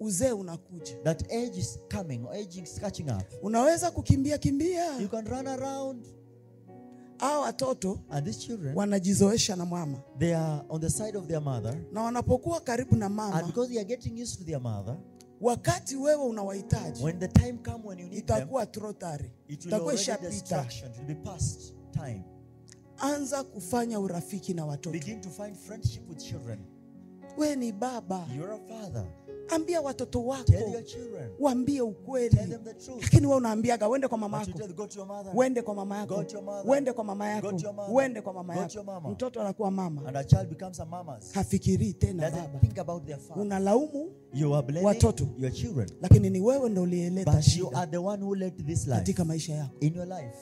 uzee unakuja. that age is coming, or age is catching up. Unaweza kukimbia kimbia, You can run around, hao watoto and these children, wanajizoesha na mama, they are on the side of their mother, na wanapokuwa karibu na and mama, because they are getting used to their mother, wakati wewe unawahitaji, when the time comes when you need them, itakuwa trotari, it will itakuwa already ishapita. distraction, it will be past time. Anza kufanya urafiki na watoto. Begin to find friendship with children. Wewe ni baba. You're a father. Ambia watoto wako. Tell your children. Waambie ukweli. Tell them the truth. Lakini wewe unaambiaga wende kwa mama yako. Go to your mother. Wende kwa mama yako. Go to your mother. Wende kwa mama yako. Go to your mother. Wende kwa mama Go yako. to your mama. Mtoto anakuwa mama. And a child becomes a mama's. Hafikiri tena Doesn't baba. think about their father. Unalaumu You are blaming watoto. Your children. Lakini ni wewe ndio uliyeleta But you shida are the one who led this life katika maisha yako. in your life.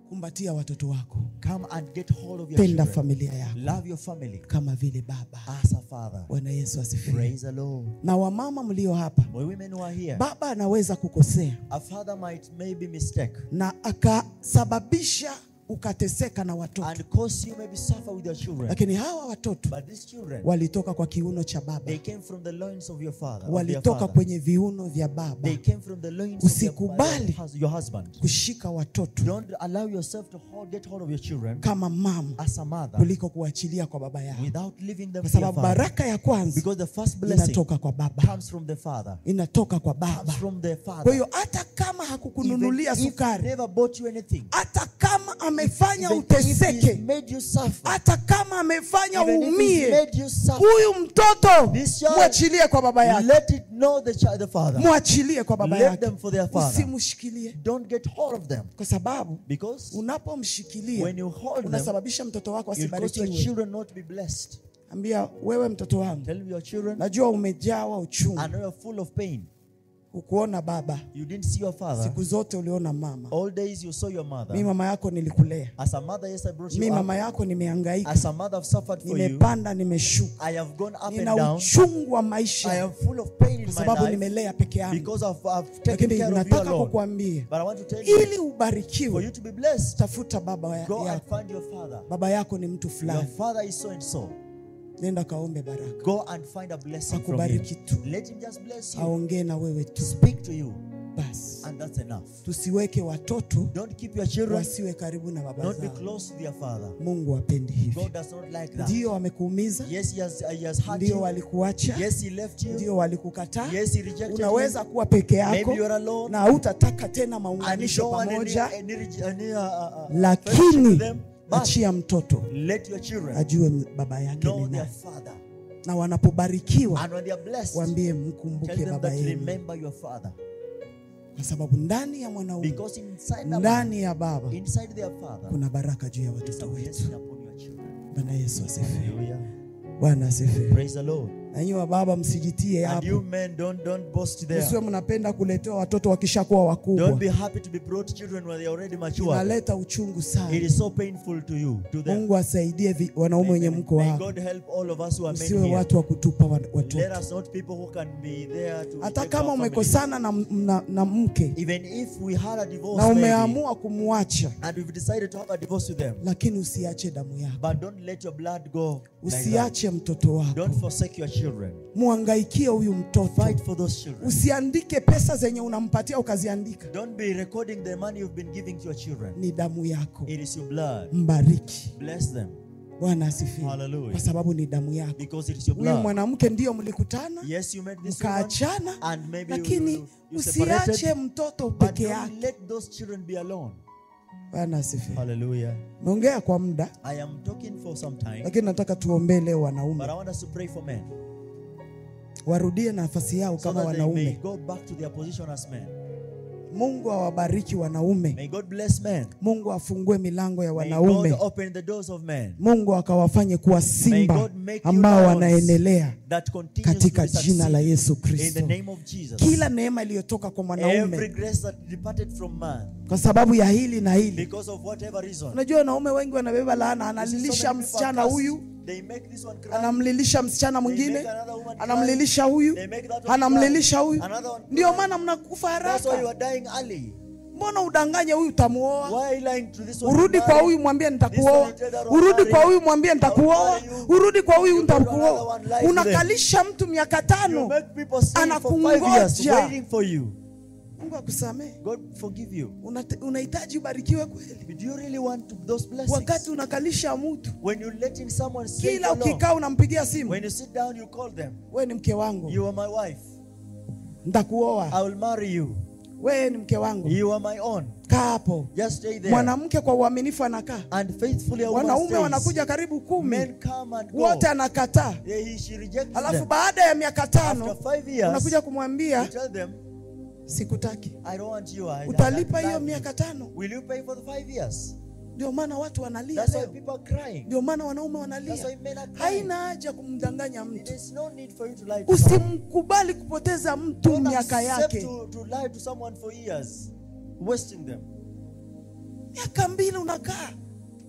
Kumbatia watoto wako. Come and get hold of your Penda children. familia yako. Love your family. Kama vile baba. As a father. Bwana Yesu asifiwe. Praise the Lord. Na wamama mlio hapa. For women who are here. Baba anaweza kukosea. A father might maybe mistake. Na akasababisha ukateseka na watoto. And cause you maybe suffer with your children. Lakini hawa watoto But these children, walitoka kwa kiuno cha baba. they came from the loins of your father. Walitoka kwenye viuno vya baba. They came from the loins Usikubali of your husband. kushika watoto. Don't allow yourself to get hold of your children Kama mama as a mother kuliko kuachilia kwa baba yao. without leaving them Kwa to your sababu father. baraka ya kwanza Because the first blessing inatoka kwa baba. comes from the father. Inatoka kwa Comes baba. from the father. Kwa hiyo hata kama Even hakukununulia if sukari, never bought you anything, hata kama amefanya even if uteseke, he's made you suffer, hata kama amefanya even if he's uumie, made you suffer, huyu mtoto this child, mwachilie kwa baba yake. let it know the father. Mwachilie kwa baba Let yake. them for their father. Usimshikilie. Don't get hold of them. Kwa sababu Because unapomshikilia when you hold them, unasababisha mtoto wako you cause your asibarikiwe. children not to be blessed. Ambia wewe mtoto wangu, Tell your children, najua umejawa uchungu. I know you're full of pain. Ukuona baba, You didn't see your father. siku zote uliona mama. All days you saw your mother. Mimi mama yako nilikulea. As a mother, yes, I brought you Mimi up. mama yako nimehangaika. As a mother, I've suffered for you. Nimepanda nimeshuka. I have gone up and Nina down. uchungu wa I maisha am full of pain in kwa my sababu life nimelea peke yangu. because I've taken Lakini care of you nataka alone. kukuambia, But I want to tell you, ili for ubarikiwe, you to be blessed, tafuta baba go and yako. find your father. Baba yako ni mtu Your fulani. father is so and so. Nenda kaombe baraka. Go and find a blessing from him. Akubariki tu. Let him just bless you. Aongee na wewe tu. Speak to you. Basi. And that's enough. Tusiweke watoto Don't keep your children. wasiwe karibu na baba Don't be zao. close to their father. Mungu hapendi hivi. God does not like that. Ndio wamekuumiza, Yes, he has hurt ndio you. walikuacha, Yes, he left you. ndio walikukataa. Yes, he rejected you. Unaweza kuwa peke yako Maybe you are alone. na hutataka tena And you maunganisho don't want pamoja, any fellowship lakini with them. But achia mtoto let your children ajue baba yake know ni their nani, father. na wanapobarikiwa And when they are blessed, waambie tell mkumbuke them baba that yenu, remember your father. kwa sababu ndani ya mwanaume, Because inside the man, ndani ya baba inside their father, kuna baraka juu ya is a watoto blessing wetu. upon your children. Bwana Yesu asifiwe. Hallelujah. Bwana asifiwe. Praise the Lord. Na nyinyi baba msijitie And you hapo. men, don't boast there. Msiwe mnapenda kuletewa watoto wakishakuwa wakubwa. Don't be happy to be brought children when they are already mature. Inaleta uchungu It sana. is so painful to you, to them. Mungu asaidie wanaume wenye mko May hapa. God help all of us who are men Msiwe here. watu wa kutupa Let watoto. us not people who can be there to Hata protect kama our families. umekosana na mke Even if we had a divorce, na maybe, umeamua kumwacha, and we've decided to have a divorce with them, lakini usiache damu yako. but don't let your blood go like that. Usiache mtoto wako. Don't forsake your children. Muangaikie huyu mtoto. Fight for those children. Usiandike pesa zenye unampatia ukaziandika. Don't be recording the money you've been giving to your children. Ni damu yako. It is your blood. Mbariki. Bless them. Bwana asifiwe. Hallelujah. Kwa sababu ni damu yako. Because it is your Huyu blood. mwanamke ndio mlikutana, Yes, you met this woman, mkaachana, and maybe lakini you usiache separated, mtoto but peke don't yake. let those children be alone. Bwana asifiwe. Hallelujah. Naongea kwa muda, I am talking for some time, lakini nataka tuombee leo but wanaume. I want us to pray for men, Warudie nafasi yao so kama that they may wanaume. go back to their position as men. Mungu awabariki wanaume. May God bless men. Mungu afungue milango ya May wanaume. God open the doors of men. Mungu akawafanye kuwa May simba God make you ambao lions wanaendelea that continues katika to jina la succeed. Yesu In the Kristo. name of Jesus. Kila neema iliyotoka kwa Every mwanaume grace that departed from man, kwa sababu ya hili na hili. because of whatever reason. Unajua wanaume wengi wanabeba laana, You see so analilisha many people msichana are huyu, cursed. They make this one cry. anamlilisha msichana They mwingine, make another woman cry. anamlilisha huyu, They make that one anamlilisha cry. huyu. Another one Ndio cry. maana mnakufa That's why you haraka. are dying early. Mbona udanganye huyu utamuoa? Why are you lying to this one? Urudi kwa huyu mwambie nitakuoa. Urudi kwa huyu mwambie nitakuoa. Urudi kwa huyu nitakuoa. Unakalisha mtu miaka You 5. make people stay for 5 years Anakungoja. waiting for you. Mungu akusamehe. God forgive you. Unahitaji ubarikiwe kweli. Do you really want those blessings? Wakati unakalisha mtu, When you letting someone stay kila for long, ukikaa unampigia simu, when you sit down you call them, wewe ni mke wangu, you are my wife, nitakuoa. I will marry you. wewe ni mke wangu. You are my own. Kaa hapo. Just stay there. Mwanamke kwa uaminifu anakaa. And faithfully a woman wanaume stays. wanakuja karibu 10. Men come and go. Wote anakataa. She rejects Alafu them. baada ya miaka 5 After 5 years, unakuja kumwambia, you tell them, sikutaki. I don't want you. Utalipa hiyo miaka 5. Will you pay for the 5 years? Ndio maana watu wanalia. That's why people are crying. Ndio maana wanaume wanalia. That's why men are crying. Haina haja kumdanganya mtu. There is no need for you to lie to someone. Usimkubali kupoteza mtu miaka yake. To lie to someone for years, wasting them. Miaka 2 unakaa.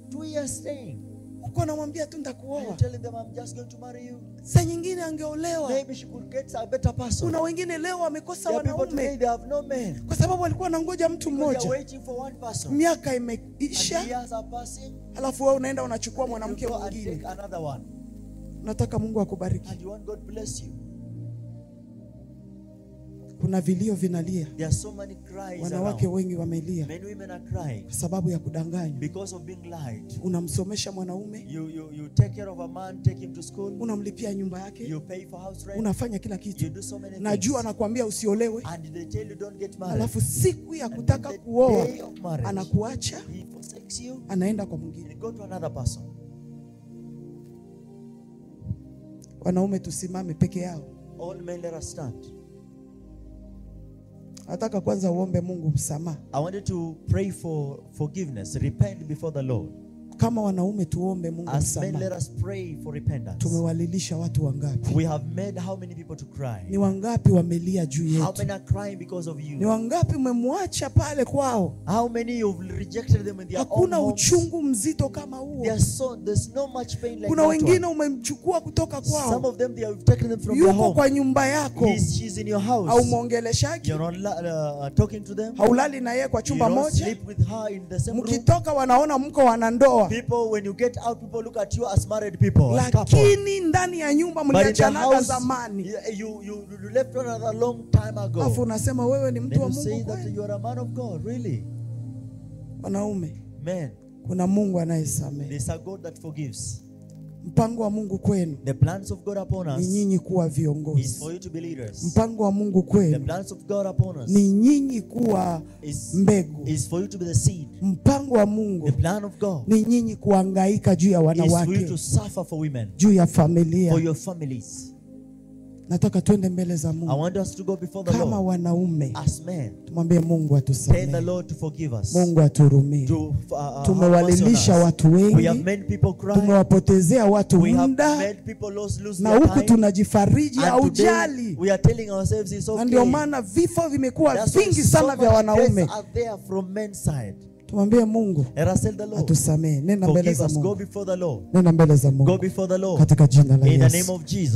2 years staying. Uko namwambia tu ndakuoa. I'm telling them I'm just going to marry you. Saa nyingine angeolewa. Maybe she could get a better person. Kuna wengine leo wamekosa People today, wanaume they have no men. kwa sababu walikuwa wanangoja mtu They are mmoja. waiting for one person. Miaka And imeisha, years are passing. alafu wewe unaenda unachukua You mwanamke go and mwingine. take another one. Nataka Mungu akubariki. And you want God bless you. Kuna vilio vinalia. There are so many cries Wanawake around. wengi wamelia Many women are crying kwa sababu ya kudanganywa. because of being lied. Unamsomesha mwanaume, You take care of a man, take him to school. unamlipia nyumba yake, You pay for house rent. unafanya kila You kitu. do so many Najua things. anakuambia usiolewe, And they tell you don't get married. alafu siku ya And kutaka the kuoa day of marriage, anakuacha, he forsakes you anaenda kwa mwingine. and go to another person. Wanaume tusimame peke yao. All men, let us stand. Nataka kwanza uombe Mungu msamaha. I wanted to pray for forgiveness. Repent before the Lord. Kama wanaume tuombe Mungu As men, let msamaha. us pray for repentance. Tumewalilisha watu wangapi? We have made how many people to cry? Ni wangapi wamelia juu How yetu? many are crying because of Ni you? wangapi umemwacha pale kwao? How many you've rejected them in their own Hakuna homes? uchungu mzito kama huo. There's no much pain like Kuna that wengine one. umemchukua kutoka Some kwao, of them, they have taken them from their yuko home. kwa nyumba yako, She's in your house. haumwongeleshaki, You're not talking to them. haulali na yeye kwa You chumba don't moja. sleep with her in the same room. Mkitoka wanaona mko wanandoa, People, when you get out, people look at you as married people. As couple. lakini ndani ya nyumba But in the mliachanaga house, zamani. you left one another long time ago. Alafu unasema wewe ni mtu Then wa you Mungu say that kweli? you are a man of God, really? Wanaume, Man, kuna Mungu anayesamehe. there's a God that forgives. Mpango wa Mungu kwenu The plans of God upon ni us nyinyi kuwa is viongozi. for you to be leaders. Mpango wa Mungu The kwenu plans of God upon us ni nyinyi kuwa mbegu. is for you to be the seed. Mpango wa Mungu The plan of God ni nyinyi kuhangaika juu ya is for you wanawake, to suffer for women, juu ya for familia. your families. Nataka twende mbele za I Mungu want us to go before the kama Lord wanaume, as men. tumwambie Mungu Tell the atusamehe, Lord to forgive us. Mungu aturumie. To Tumewalilisha have mercy on us. watu We have wengi, made people cry. tumewapotezea watu We have muda, made people lose na their huku time. tunajifariji And au today jali, we are telling ourselves it's na okay. ndio maana vifo vimekuwa That's why vingi so sana much vya wanaume. deaths are there from men's side. Tumwambie Mungu Let us tell the Lord, atusamehe. Nenda mbele forgive za us. Go Mungu, before the Lord. nenda mbele za Go Mungu before the Lord. katika jina la In the Yesu. name of Jesus.